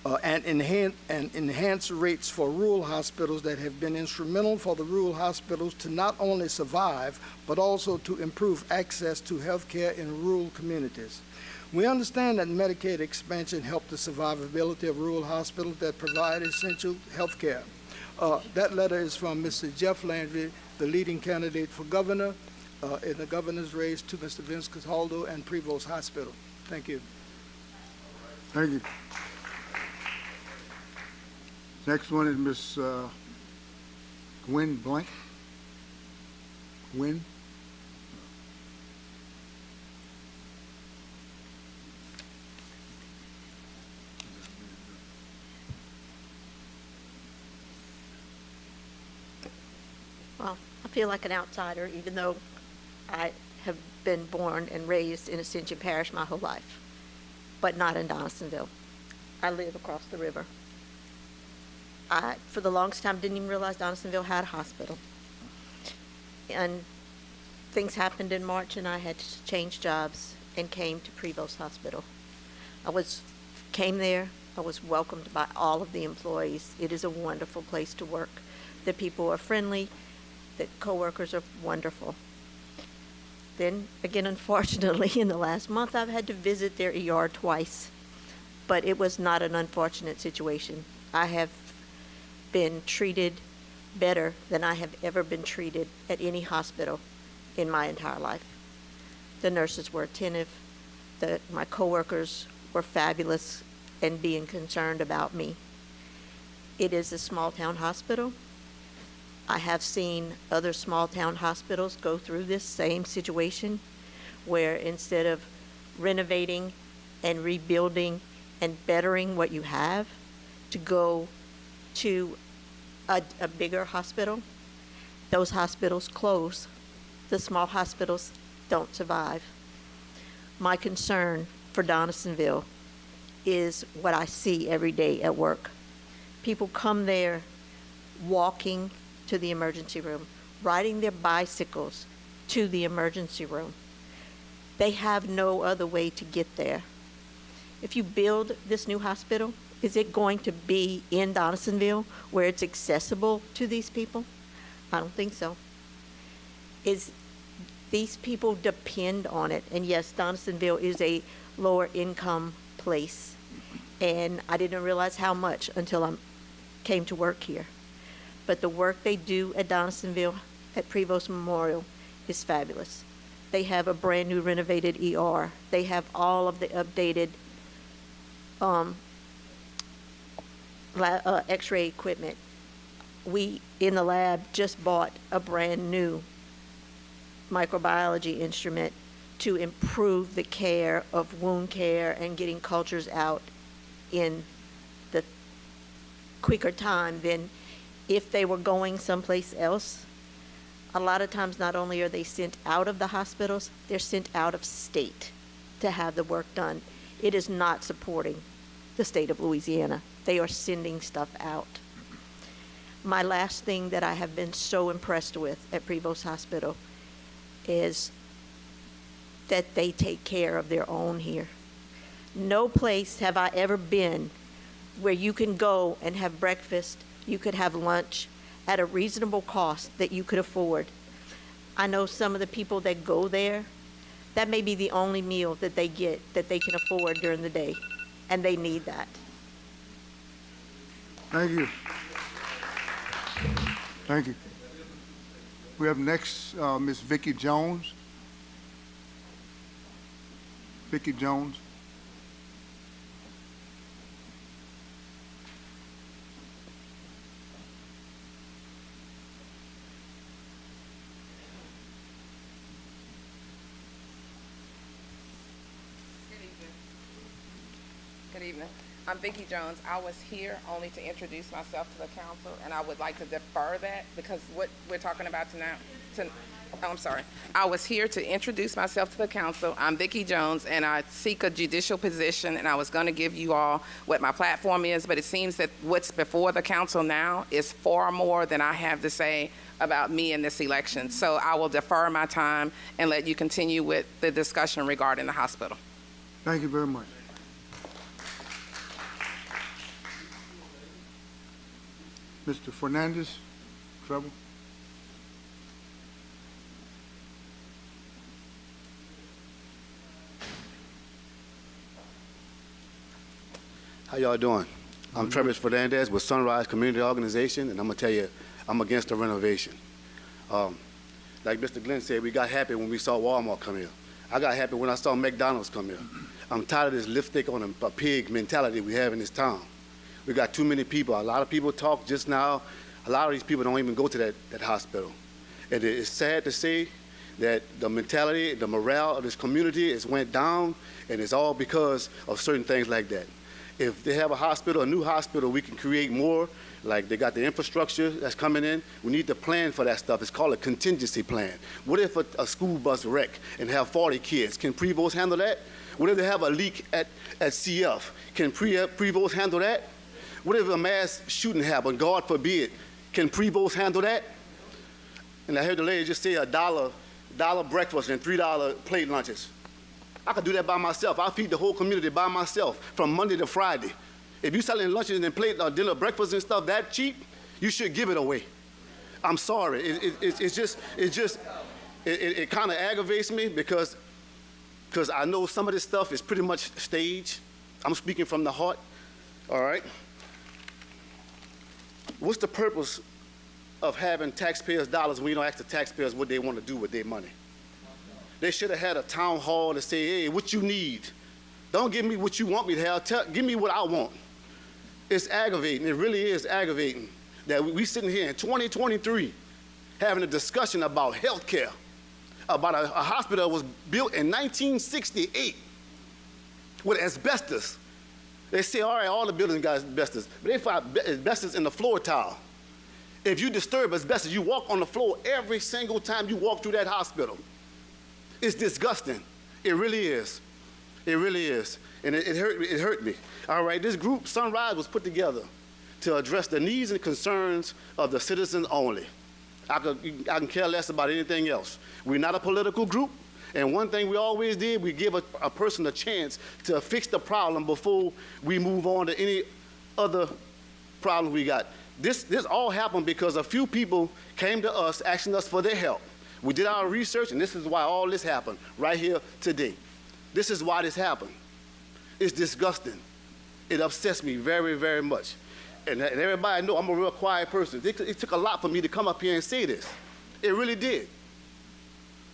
and enhance rates for rural hospitals that have been instrumental for the rural hospitals to not only survive, but also to improve access to health care in rural communities. We understand that Medicaid expansion helped the survivability of rural hospitals that provide essential health care. That letter is from Mr. Jeff Landry, the leading candidate for governor in the governor's race, to Mr. Vince Cataldo and Prevost Hospital. Thank you. Thank you. Next one is Miss Gwen Blank. Gwen? Well, I feel like an outsider, even though I have been born and raised in Ascension Parish my whole life, but not in Donaldsonville. I live across the river. I, for the longest time, didn't even realize Donaldsonville had a hospital. And things happened in March, and I had to change jobs and came to Prevost Hospital. Came there. I was welcomed by all of the employees. It is a wonderful place to work. The people are friendly. The coworkers are wonderful. Then, again, unfortunately, in the last month, I've had to visit their ER twice. But it was not an unfortunate situation. I have been treated better than I have ever been treated at any hospital in my entire life. The nurses were attentive. My coworkers were fabulous and being concerned about me. It is a small town hospital. I have seen other small town hospitals go through this same situation where instead of renovating and rebuilding and bettering what you have to go to a bigger hospital, those hospitals close. The small hospitals don't survive. My concern for Donaldsonville is what I see every day at work. People come there walking to the emergency room, riding their bicycles to the emergency room. They have no other way to get there. If you build this new hospital, is it going to be in Donaldsonville where it's accessible to these people? I don't think so. These people depend on it. And yes, Donaldsonville is a lower income place. And I didn't realize how much until I came to work here. But the work they do at Donaldsonville, at Prevost Memorial, is fabulous. They have a brand new renovated ER. They have all of the updated x-ray equipment. We, in the lab, just bought a brand new microbiology instrument to improve the care of wound care and getting cultures out in the quicker time than if they were going someplace else. A lot of times, not only are they sent out of the hospitals, they're sent out of state to have the work done. It is not supporting the state of Louisiana. They are sending stuff out. My last thing that I have been so impressed with at Prevost Hospital is that they take care of their own here. No place have I ever been where you can go and have breakfast, you could have lunch at a reasonable cost that you could afford. I know some of the people that go there, that may be the only meal that they get that they can afford during the day, and they need that. Thank you. Thank you. We have next Ms. Vicki Jones. Vicki Jones. Good evening. I'm Vicki Jones. I was here only to introduce myself to the council, and I would like to defer that because what we're talking about I'm sorry. I was here to introduce myself to the council. I'm Vicki Jones, and I seek a judicial position, and I was going to give you all what my platform is, but it seems that what's before the council now is far more than I have to say about me in this election. So I will defer my time and let you continue with the discussion regarding the hospital. Thank you very much. Mr. Fernandez, Trevor. How y'all doing? I'm Trevor Fernandez with Sunrise Community Organization, and I'm gonna tell you, I'm against the renovation. Like Mr. Glenn said, we got happy when we saw Walmart come here. I got happy when I saw McDonald's come here. I'm tired of this lipstick on a pig mentality we have in this town. We got too many people. A lot of people talk just now. A lot of these people don't even go to that hospital. And it's sad to say that the mentality, the morale of this community has went down, and it's all because of certain things like that. If they have a hospital, a new hospital, we can create more. Like they got the infrastructure that's coming in. We need to plan for that stuff. It's called a contingency plan. What if a school bus wreck and have 40 kids? Can Prevost handle that? What if they have a leak at CF? Can Prevost handle that? What if a mass shooting happened? God forbid. Can Prevost handle that? And I heard the lady just say $1 breakfast and $3 plate lunches. I could do that by myself. I feed the whole community by myself from Monday to Friday. If you're selling lunches and plate dinner, breakfast and stuff that cheap, you should give it away. I'm sorry. It kind of aggravates me because I know some of this stuff is pretty much staged. I'm speaking from the heart. All right. What's the purpose of having taxpayers' dollars when you don't ask the taxpayers what they want to do with their money? They should have had a town hall to say, hey, what you need. Don't give me what you want me to have. Give me what I want. It's aggravating. It really is aggravating that we sitting here in 2023 having a discussion about health care, about a hospital that was built in 1968 with asbestos. They say, all right, all the buildings got asbestos, but they find asbestos in the floor tile. If you disturb asbestos, you walk on the floor every single time you walk through that hospital. It's disgusting. It really is. It really is. And it hurt me. All right, this group, Sunrise, was put together to address the needs and concerns of the citizens only. I can care less about anything else. We're not a political group. And one thing we always did, we give a person a chance to fix the problem before we move on to any other problem we got. This all happened because a few people came to us asking us for their help. We did our research, and this is why all this happened right here today. This is why this happened. It's disgusting. It upsets me very, very much. And everybody know I'm a real quiet person. It took a lot for me to come up here and say this. It really did.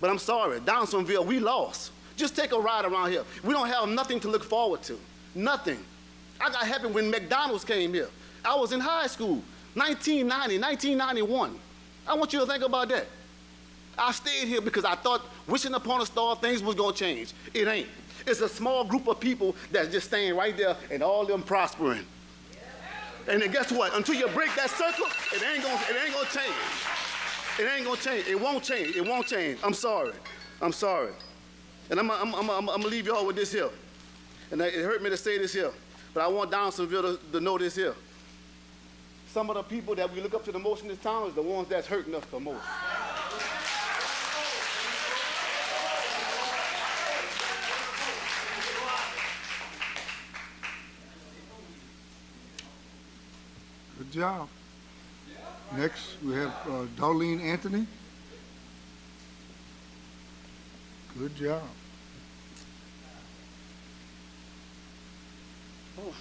But I'm sorry, Downsonville, we lost. Just take a ride around here. We don't have nothing to look forward to. Nothing. I got happy when McDonald's came here. I was in high school, 1990, 1991. I want you to think about that. I stayed here because I thought, wishing upon a star, things was gonna change. It ain't. It's a small group of people that's just staying right there and all of them prospering. And then guess what? Until you break that circle, it ain't gonna change. It ain't gonna change. It won't change. It won't change. I'm sorry. I'm sorry. And I'm gonna leave y'all with this here. And it hurt me to say this here, but I want Donaldsonville to know this here. Some of the people that we look up to the most in this town is the ones that's hurting us the most. Good job. Next, we have Darlene Anthony. Good job. Oh,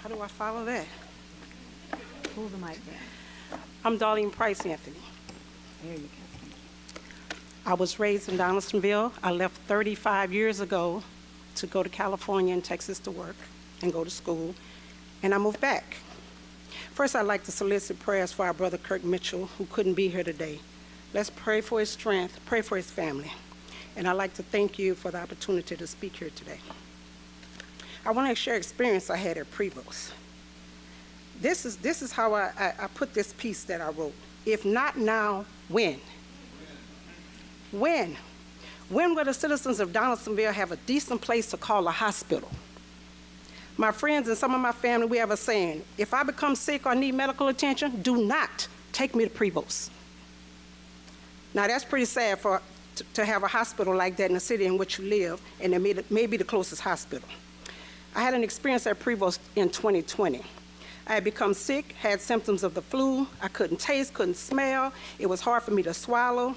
how do I follow that? Pull the mic down. I'm Darlene Price Anthony. There you go. I was raised in Donaldsonville. I left 35 years ago to go to California and Texas to work and go to school, and I moved back. First, I'd like to solicit prayers for our brother Kirk Mitchell, who couldn't be here today. Let's pray for his strength, pray for his family. And I'd like to thank you for the opportunity to speak here today. I want to share experience I had at Prevost. This is how I put this piece that I wrote. If not now, when? When? When will the citizens of Donaldsonville have a decent place to call a hospital? My friends and some of my family, we have a saying, if I become sick or need medical attention, do not take me to Prevost. Now that's pretty sad to have a hospital like that in the city in which you live, and it may be the closest hospital. I had an experience at Prevost in 2020. I had become sick, had symptoms of the flu. I couldn't taste, couldn't smell. It was hard for me to swallow.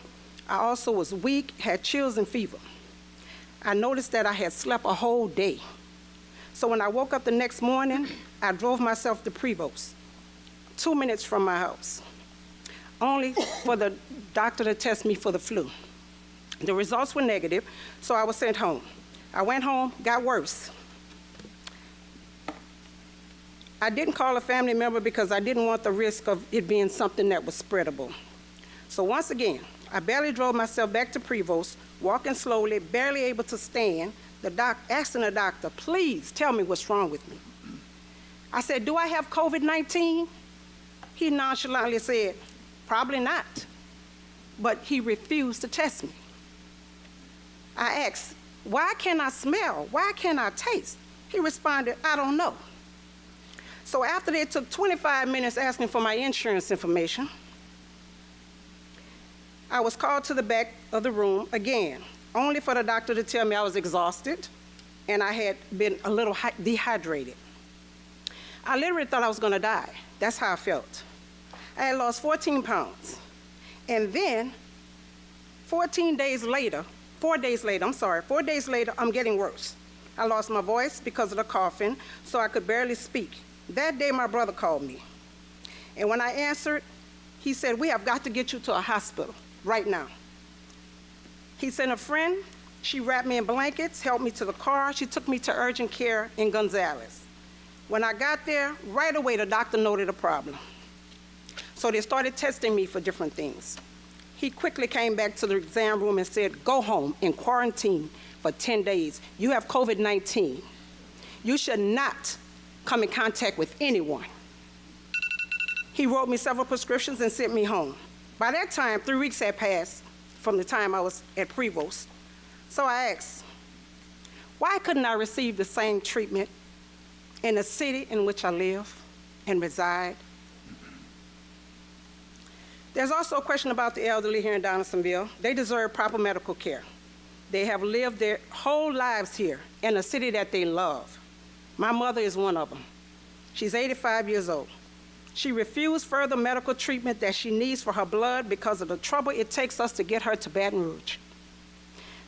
I also was weak, had chills and fever. I noticed that I had slept a whole day. So when I woke up the next morning, I drove myself to Prevost, 2 minutes from my house, only for the doctor to test me for the flu. The results were negative, so I was sent home. I went home, got worse. I didn't call a family member because I didn't want the risk of it being something that was spreadable. So once again, I barely drove myself back to Prevost, walking slowly, barely able to stand, asking the doctor, please tell me what's wrong with me. I said, do I have COVID-19? He nonchalantly said, probably not. But he refused to test me. I asked, why can't I smell? Why can't I taste? He responded, I don't know. So after they took 25 minutes asking for my insurance information, I was called to the back of the room again, only for the doctor to tell me I was exhausted and I had been a little dehydrated. I literally thought I was going to die. That's how I felt. I had lost 14 pounds. And then 4 days later, I'm getting worse. I lost my voice because of the coughing, so I could barely speak. That day, my brother called me. And when I answered, he said, we have got to get you to a hospital right now. He sent a friend. She wrapped me in blankets, helped me to the car. She took me to urgent care in Gonzales. When I got there, right away, the doctor noted a problem. So they started testing me for different things. He quickly came back to the exam room and said, go home and quarantine for 10 days. You have COVID-19. You should not come in contact with anyone. He wrote me several prescriptions and sent me home. By that time, 3 weeks had passed from the time I was at Prevost. So I asked, why couldn't I receive the same treatment in the city in which I live and reside? There's also a question about the elderly here in Donaldsonville. They deserve proper medical care. They have lived their whole lives here in a city that they love. My mother is one of them. She's 85 years old. She refused further medical treatment that she needs for her blood because of the trouble it takes us to get her to Baton Rouge.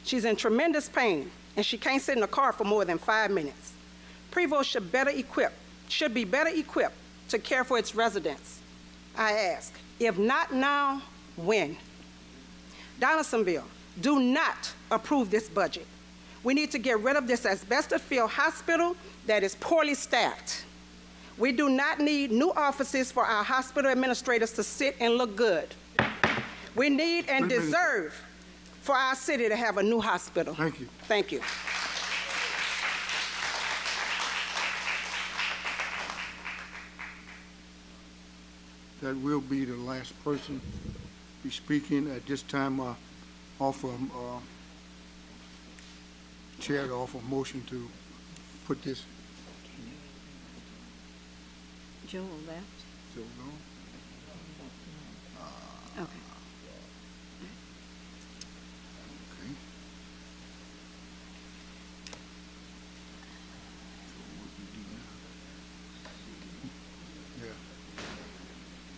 She's in tremendous pain, and she can't sit in a car for more than 5 minutes. Prevost should be better equipped to care for its residents. I ask, if not now, when? Donaldsonville, do not approve this budget. We need to get rid of this asbestos-filled hospital that is poorly staffed. We do not need new offices for our hospital administrators to sit and look good. We need and deserve for our city to have a new hospital. Thank you. Thank you. That will be the last person be speaking. At this time, I offer, Chair to offer a motion to put this. Joel left. Joel, no? Okay. Okay. Yeah.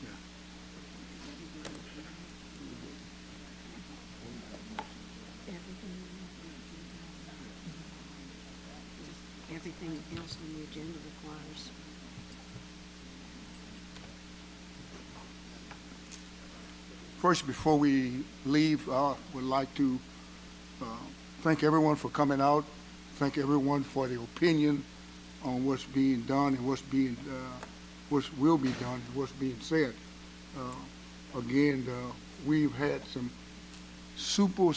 Yeah. Everything else on the agenda requires. First, before we leave, I would like to thank everyone for coming out. Thank everyone for their opinion on what's being done and what's will be done and what's being said. Again, we've had some super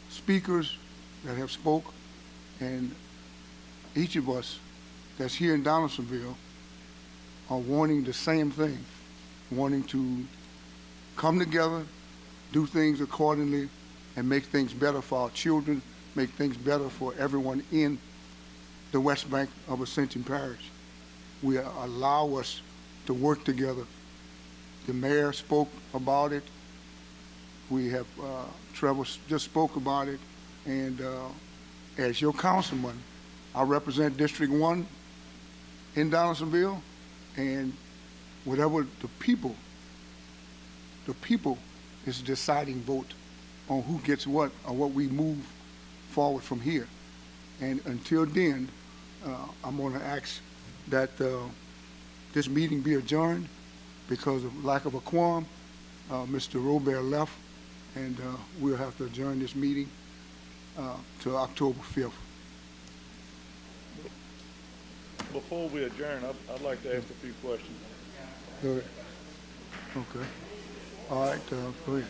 speakers that have spoke, and each of us that's here in Donaldsonville are wanting the same thing, wanting to come together, do things accordingly, and make things better for our children, make things better for everyone in the West Bank of Ascension Parish. We allow us to work together. The mayor spoke about it. We have, Trevor just spoke about it. And as your councilman, I represent District 1 in Donaldsonville, and whatever the people is the deciding vote on who gets what or what we move forward from here. And until then, I'm going to ask that this meeting be adjourned because of lack of a quorum. Mr. Robert left, and we'll have to adjourn this meeting to October 5th. Before we adjourn, I'd like to ask a few questions. Go ahead. Okay. All right, go ahead.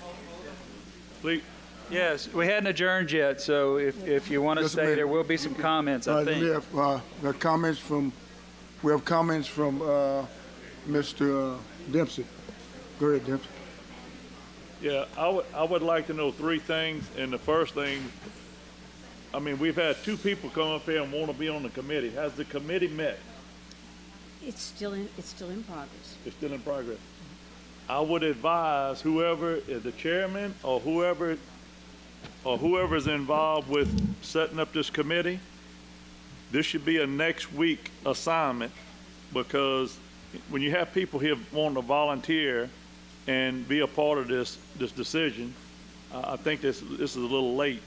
Please. Yes, we hadn't adjourned yet, so if you want to Just a stay, minute. there will be some comments, I think. We have comments from Mr. Dempsey. Go ahead, Dempsey. Yeah, I would like to know three things, and the first thing, I mean, we've had two people come up here and want to be on the committee. Has the committee met? It's still in progress. It's still in progress. I would advise whoever is the chairman or whoever is involved with setting up this committee, this should be a next week assignment, because when you have people here wanting to volunteer and be a part of this decision, I think this is a little late.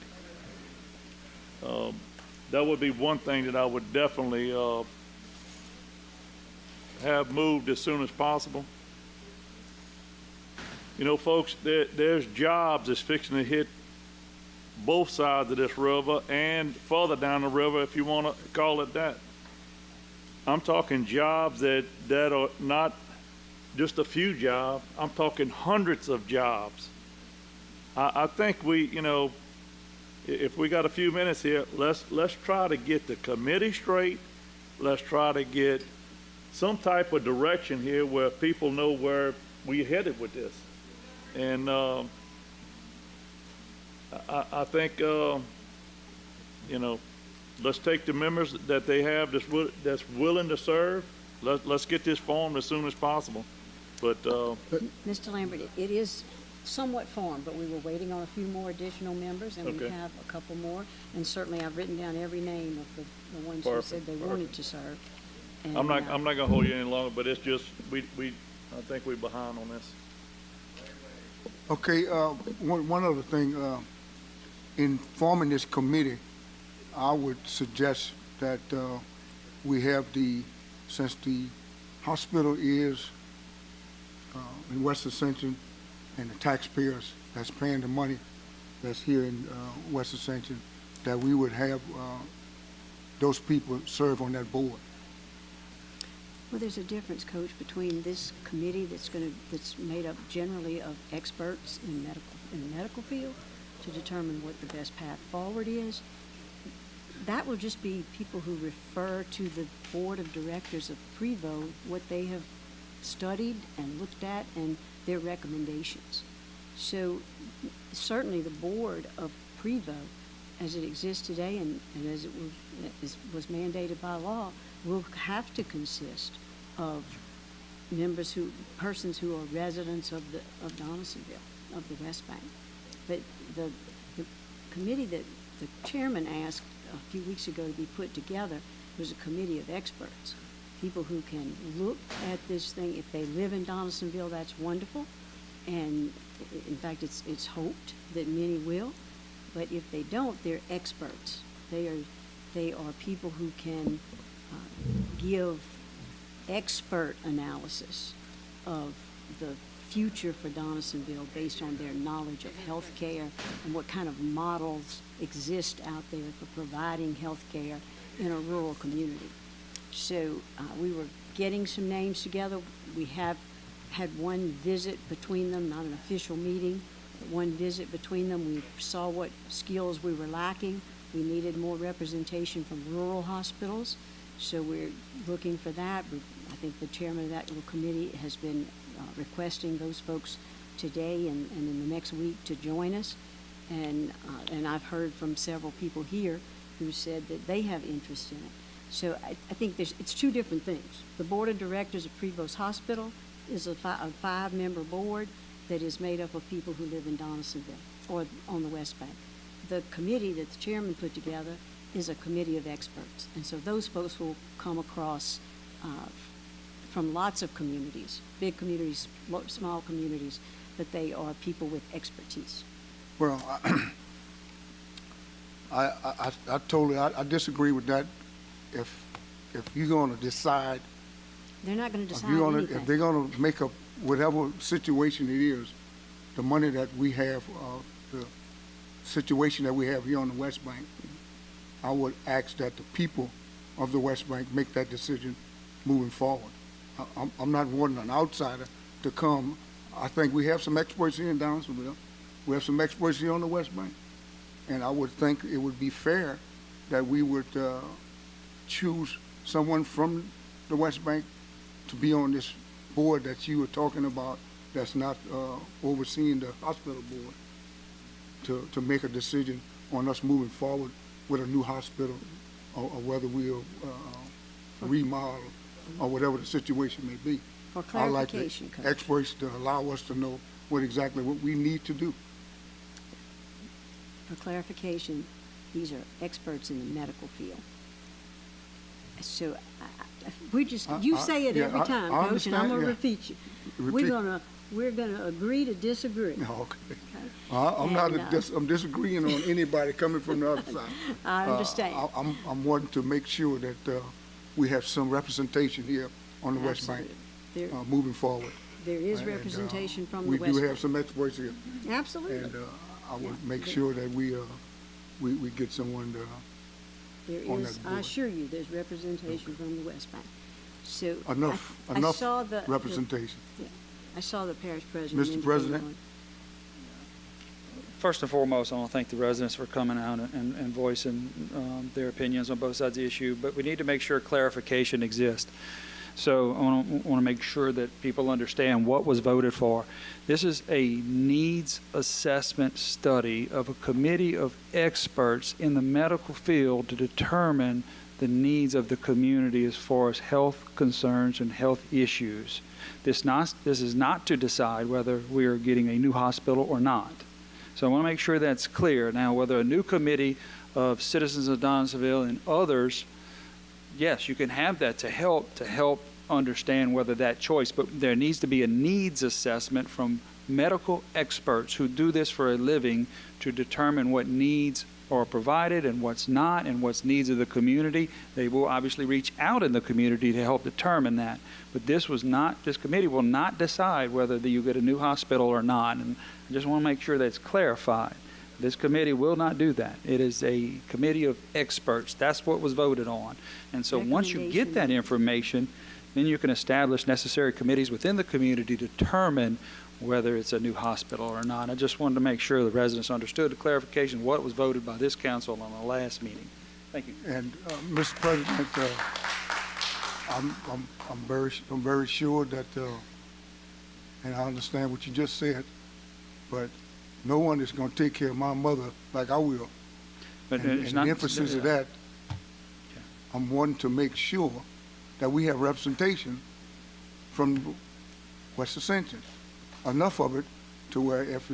That would be one thing that I would definitely have moved as soon as possible. You know, folks, there's jobs that's fixing to hit both sides of this river and further down the river, if you want to call it that. I'm talking jobs that are not just a few jobs. I'm talking hundreds of jobs. I think we, you know, if we got a few minutes here, let's try to get the committee straight. Let's try to get some type of direction here where people know where we're headed with this. And I think, you know, let's take the members that they have that's willing to serve. Let's get this formed as soon as possible. But Mr. Lambert, it is somewhat formed, but we were waiting on a few more additional members, and we Okay. have a couple more. And certainly, I've written down every name of the ones who Perfect, said they wanted to serve. And, I'm not gonna hold you any longer. But it's just I think we're behind on this. Okay, one other thing, in forming this committee, I would suggest that we have since the hospital is in West Ascension, and the taxpayers that's paying the money that's here in West Ascension, that we would have those people serve on that board. Well, there's a difference, Coach, between this committee that's made up generally of experts in the medical field to determine what the best path forward is. That will just be people who refer to the board of directors of Prevo, what they have studied and looked at and their recommendations. So certainly the board of Prevo, as it exists today and as it was mandated by law, will have to consist of persons who are residents of Donaldsonville, of the West Bank. But the committee that the chairman asked a few weeks ago to be put together was a committee of experts, people who can look at this thing. If they live in Donaldsonville, that's wonderful, and in fact, it's hoped that many will. But if they don't, they're experts. They are people who can give expert analysis of the future for Donaldsonville based on their knowledge of health care and what kind of models exist out there for providing health care in a rural community. So we were getting some names together. We have had one visit between them, not an official meeting, but one visit between them. We saw what skills we were lacking. We needed more representation from rural hospitals, so we're looking for that. I think the chairman of that little committee has been requesting those folks today and in the next week to join us. And I've heard from several people here who said that they have interest in it. So I think it's two different things. The board of directors of Prevost Hospital is a five-member board that is made up of people who live in Donaldsonville or on the West Bank. The committee that the chairman put together is a committee of experts. And so those folks will come across from lots of communities, big communities, small communities, but they are people with expertise. Well, I totally disagree with that. If you're going to decide, they're not going to decide anything. If they're going to make up whatever situation it is, the money that we have, the situation that we have here on the West Bank, I would ask that the people of the West Bank make that decision moving forward. I'm not wanting an outsider to come. I think we have some experts here in Donaldsonville. We have some experts here on the West Bank. And I would think it would be fair that we would choose someone from the West Bank to be on this board that you were talking about that's not overseeing the hospital board to make a decision on us moving forward with a new hospital or whether we'll remodel or whatever the situation may be. For clarification, I like the experts to allow us to know what we need to do. For clarification, these are experts in the medical field. So you say it every time, Coach, and I'm going to repeat you. We're gonna agree to disagree. Okay. I'm disagreeing on anybody coming from the other side. I understand. I'm wanting to make sure that we have some representation here on the West Bank moving forward. There is representation from the West Bank. We do have some experts here. Absolutely. And I would make sure that we get someone there on is, that board. I assure you, there's representation from the West Bank. So enough representation. I saw the parish president. Mr. President. First and foremost, I want to thank the residents for coming out and voicing their opinions on both sides of the issue, but we need to make sure clarification exists. So I want to make sure that people understand what was voted for. This is a needs assessment study of a committee of experts in the medical field to determine the needs of the community as far as health concerns and health issues. This is not to decide whether we are getting a new hospital or not. So I want to make sure that's clear. Now, whether a new committee of citizens of Donaldsonville and others, yes, you can have that to help understand whether that choice, but there needs to be a needs assessment from medical experts who do this for a living to determine what needs are provided and what's not and what's needs of the community. They will obviously reach out in the community to help determine that. But this committee will not decide whether you get a new hospital or not. And I just want to make sure that's clarified. This committee will not do that. It is a committee of experts. That's what was voted on. And so once you get that information, then you can establish necessary committees within the community to determine whether it's a new hospital or not. I just wanted to make sure the residents understood the clarification, what was voted by this council on the last meeting. Thank you. And Mr. President, I'm very sure that, and I understand what you just said, but no one is going to take care of my mother like I will. But and it's the not emphasis of that, I'm wanting to make sure that we have representation from West Ascension, enough of it to where if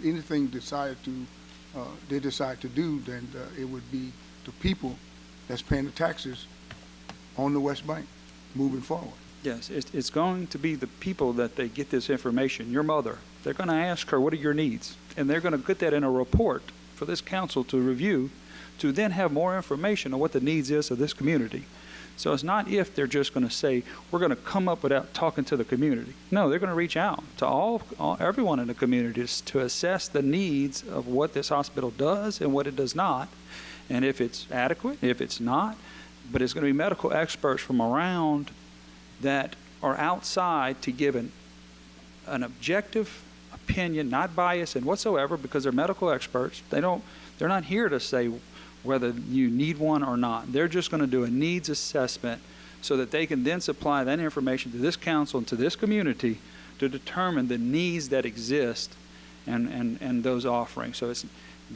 anything they decide to do, then it would be the people that's paying the taxes on the West Bank moving forward. Yes, it's going to be the people that they get this information. Your mother, they're going to ask her, what are your needs? And they're going to put that in a report for this council to review, to then have more information on what the needs is of this community. So it's not if they're just going to say, we're going to come up without talking to the community. No, they're going to reach out to everyone in the community to assess the needs of what this hospital does and what it does not, and if it's adequate, if it's not. But it's going to be medical experts from around that are outside to give an objective opinion, not biased and whatsoever, because they're medical experts. They're not here to say whether you need one or not. They're just going to do a needs assessment so that they can then supply that information to this council and to this community to determine the needs that exist and those offerings. So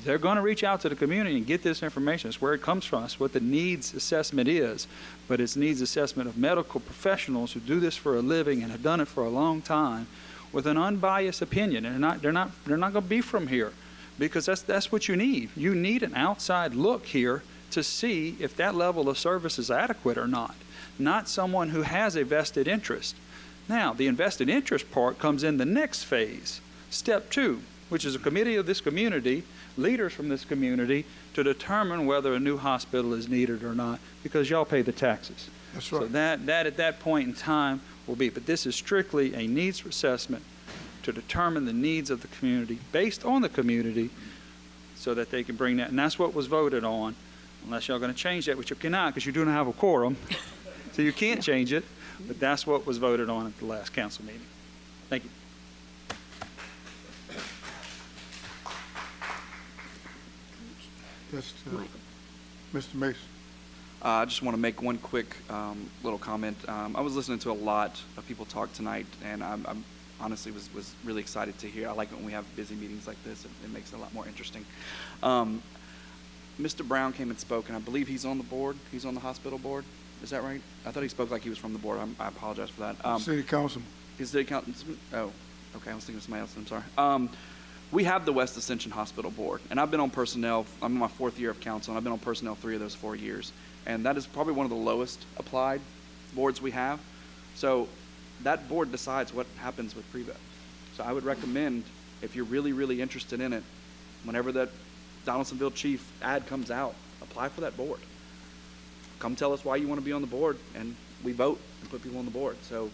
they're going to reach out to the community and get this information. It's where it comes from. It's what the needs assessment is. But it's needs assessment of medical professionals who do this for a living and have done it for a long time with an unbiased opinion. And they're not going to be from here, because that's what you need. You need an outside look here to see if that level of service is adequate or not someone who has a vested interest. Now, the invested interest part comes in the next phase, step 2, which is a committee of this community, leaders from this community, to determine whether a new hospital is needed or not, because y'all pay the taxes. That's right. So that at that point in time will be, but this is strictly a needs assessment to determine the needs of the community based on the community so that they can bring that. And that's what was voted on, unless y'all going to change that, which you cannot because you do not have a quorum. So you can't change it, but that's what was voted on at the last council meeting. Thank you. Yes, Mr. Mason. I just want to make one quick little comment. I was listening to a lot of people talk tonight, and I'm honestly was really excited to hear. I like it when we have busy meetings like this. It makes it a lot more interesting. Mr. Brown came and spoke, and I believe he's on the board. He's on the hospital board. Is that right? I thought he spoke like he was from the board. I apologize for that. City councilman. Is city councilman? Oh, okay. I was thinking of somebody else. I'm sorry. We have the West Ascension Hospital Board, and I've been on personnel. I'm in my 4th year of council, and I've been on personnel 3 of those 4 years. And that is probably one of the lowest applied boards we have. So that board decides what happens with Prevo. So I would recommend, if you're really, really interested in it, whenever that Donaldsonville chief ad comes out, apply for that board. Come tell us why you want to be on the board, and we vote and put people on the board. So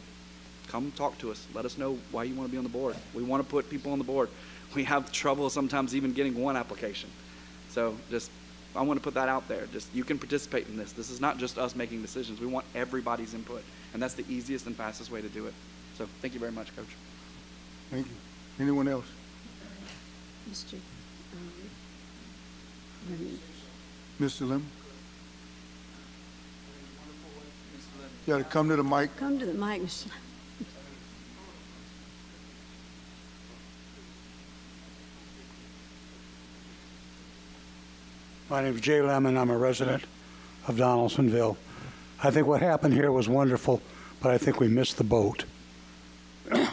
come talk to us. Let us know why you want to be on the board. We want to put people on the board. We have trouble sometimes even getting one application. So just, I want to put that out there. Just, you can participate in this. This is not just us making decisions. We want everybody's input, and that's the easiest and fastest way to do it. So thank you very much, Coach. Thank you. Anyone else? Mr. Mr. Lemon? You got to come to the mic. Come to the mic, Mr. My name is Jay Lemon. I'm a resident of Donaldsonville. I think what happened here was wonderful, but I think we missed the boat. It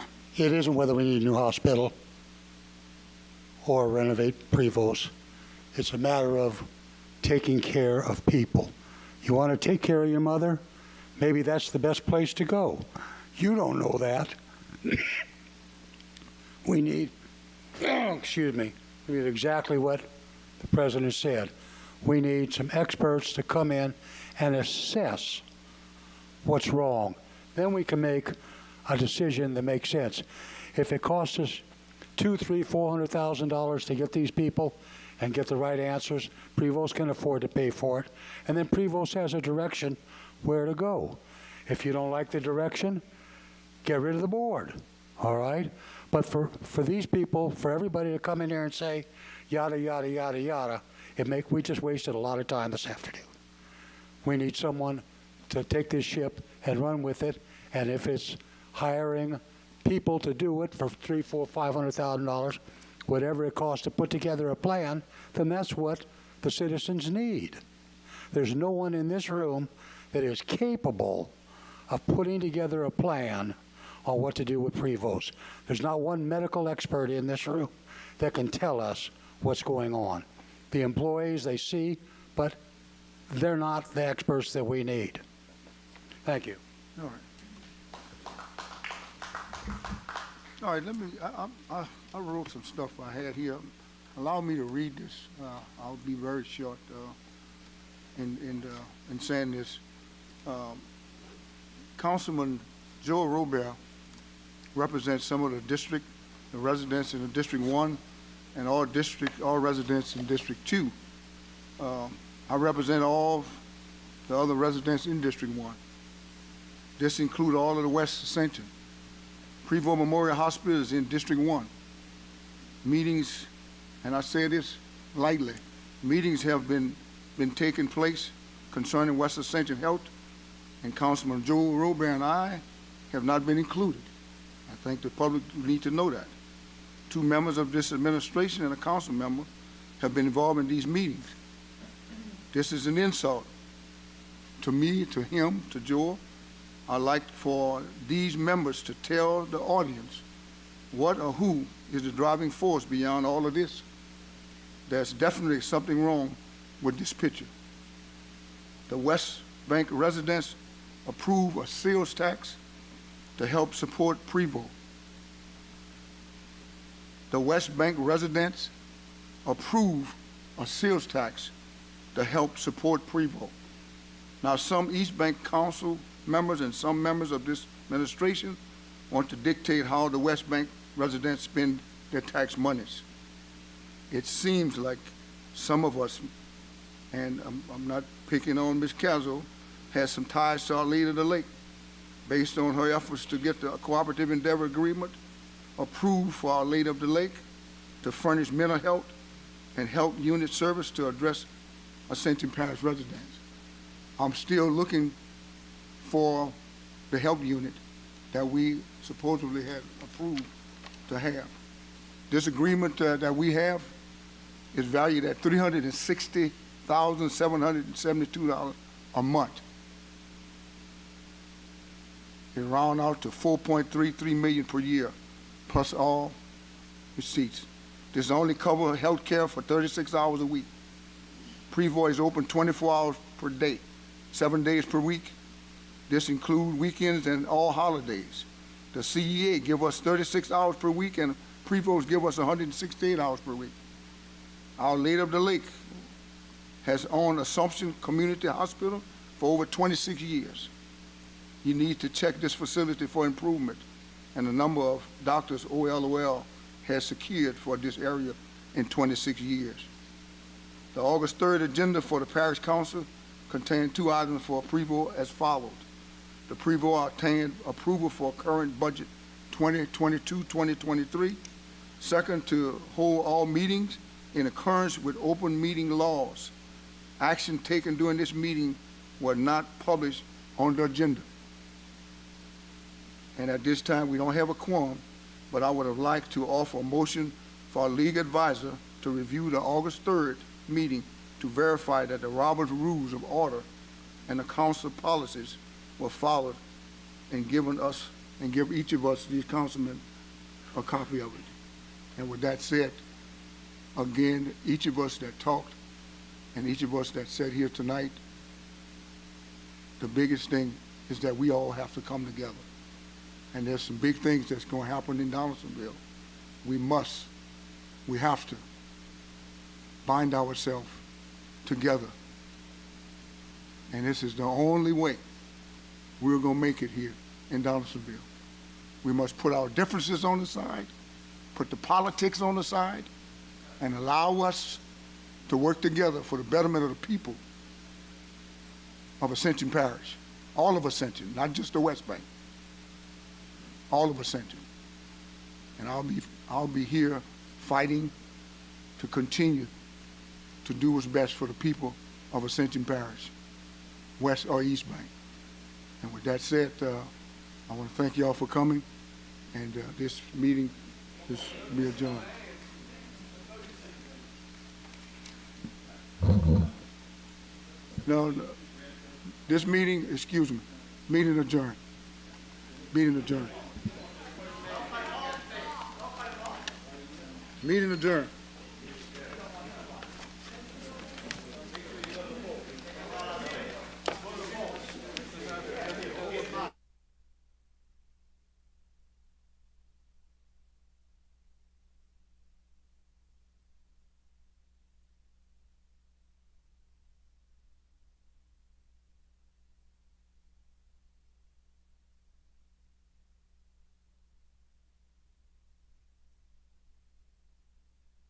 isn't whether we need a new hospital or renovate Prevost. It's a matter of taking care of people. You want to take care of your mother? Maybe that's the best place to go. You don't know that. We need, excuse me, we need exactly what the president said. We need some experts to come in and assess what's wrong. Then we can make a decision that makes sense. If it costs us $200,000, $300,000, $400,000 to get these people and get the right answers, Prevost can afford to pay for it. And then Prevost has a direction where to go. If you don't like the direction, get rid of the board. all right? But for these people, for everybody to come in here and say, yada, yada, yada, yada, we just wasted a lot of time this afternoon. We need someone to take this ship and run with it, and if it's hiring people to do it for $300,000, $400,000, $500,000, whatever it costs to put together a plan, then that's what the citizens need. There's no one in this room that is capable of putting together a plan on what to do with Prevost. There's not one medical expert in this room that can tell us what's going on. The employees, they see, but they're not the experts that we need. Thank you. All right. All right, I wrote some stuff I had here. Allow me to read this. I'll be very short in saying this. Councilman Joe Robert represents some of the residents in District 1 and all residents in District 2. I represent all the other residents in District 1. This includes all of the West Ascension. Prevost Memorial Hospital is in District 1. Meetings, and I say this lightly, meetings have been taking place concerning West Ascension Health, and Councilman Joe Robert and I have not been included. I think the public need to know that. 2 members of this administration and a council member have been involved in these meetings. This is an insult to me, to him, to Joe. I'd like for these members to tell the audience what or who is the driving force beyond all of this. There's definitely something wrong with this picture. The West Bank residents approve a sales tax to help support Prevost. The West Bank residents approve a sales tax to help support Prevost. Now, some East Bank Council members and some members of this administration want to dictate how the West Bank residents spend their tax monies. It seems like some of us, and I'm not picking on Ms. Cazzo, has some ties to Our Lady of the Lake based on her efforts to get the cooperative endeavor agreement approved for Our Lady of the Lake to furnish mental health and health unit service to address Ascension Parish residents. I'm still looking for the health unit that we supposedly had approved to have. This agreement that we have is valued at $360,772 a month. It rounds out to $4.33 million per year, plus all receipts. This only covers health care for 36 hours a week. Prevost is open 24 hours per day, 7 days per week. This includes weekends and all holidays. The CEA give us 36 hours per week, and Prevost give us 168 hours per week. Our Lady of the Lake has owned Assumption Community Hospital for over 26 years. You need to check this facility for improvement, and the number of doctors OLOL has secured for this area in 26 years. The August 3rd agenda for the Parish Council contained 2 items for Prevost as follows. The Prevost obtained approval for current budget 2022-2023. Second, to hold all meetings in accordance with open meeting laws. Action taken during this meeting was not published on the agenda. And at this time, we don't have a quorum, but I would have liked to offer a motion for our legal advisor to review the August 3rd meeting to verify that the Robert's Rules of Order and the council policies were followed, and give each of us, these councilmen, a copy of it. And with that said, again, each of us that talked and each of us that sat here tonight, the biggest thing is that we all have to come together. And there's some big things that's going to happen in Donaldsonville. We have to bind ourselves together. And this is the only way we're going to make it here in Donaldsonville. We must put our differences on the side, put the politics on the side, and allow us to work together for the betterment of the people of Ascension Parish. All of Ascension, not just the West Bank. All of Ascension. And I'll be here fighting to continue to do what's best for the people of Ascension Parish, West or East Bank. And with that said, I want to thank y'all for coming, and this meeting is be adjourned. No, this meeting, excuse me, meeting adjourned. Meeting adjourned. Meeting adjourned.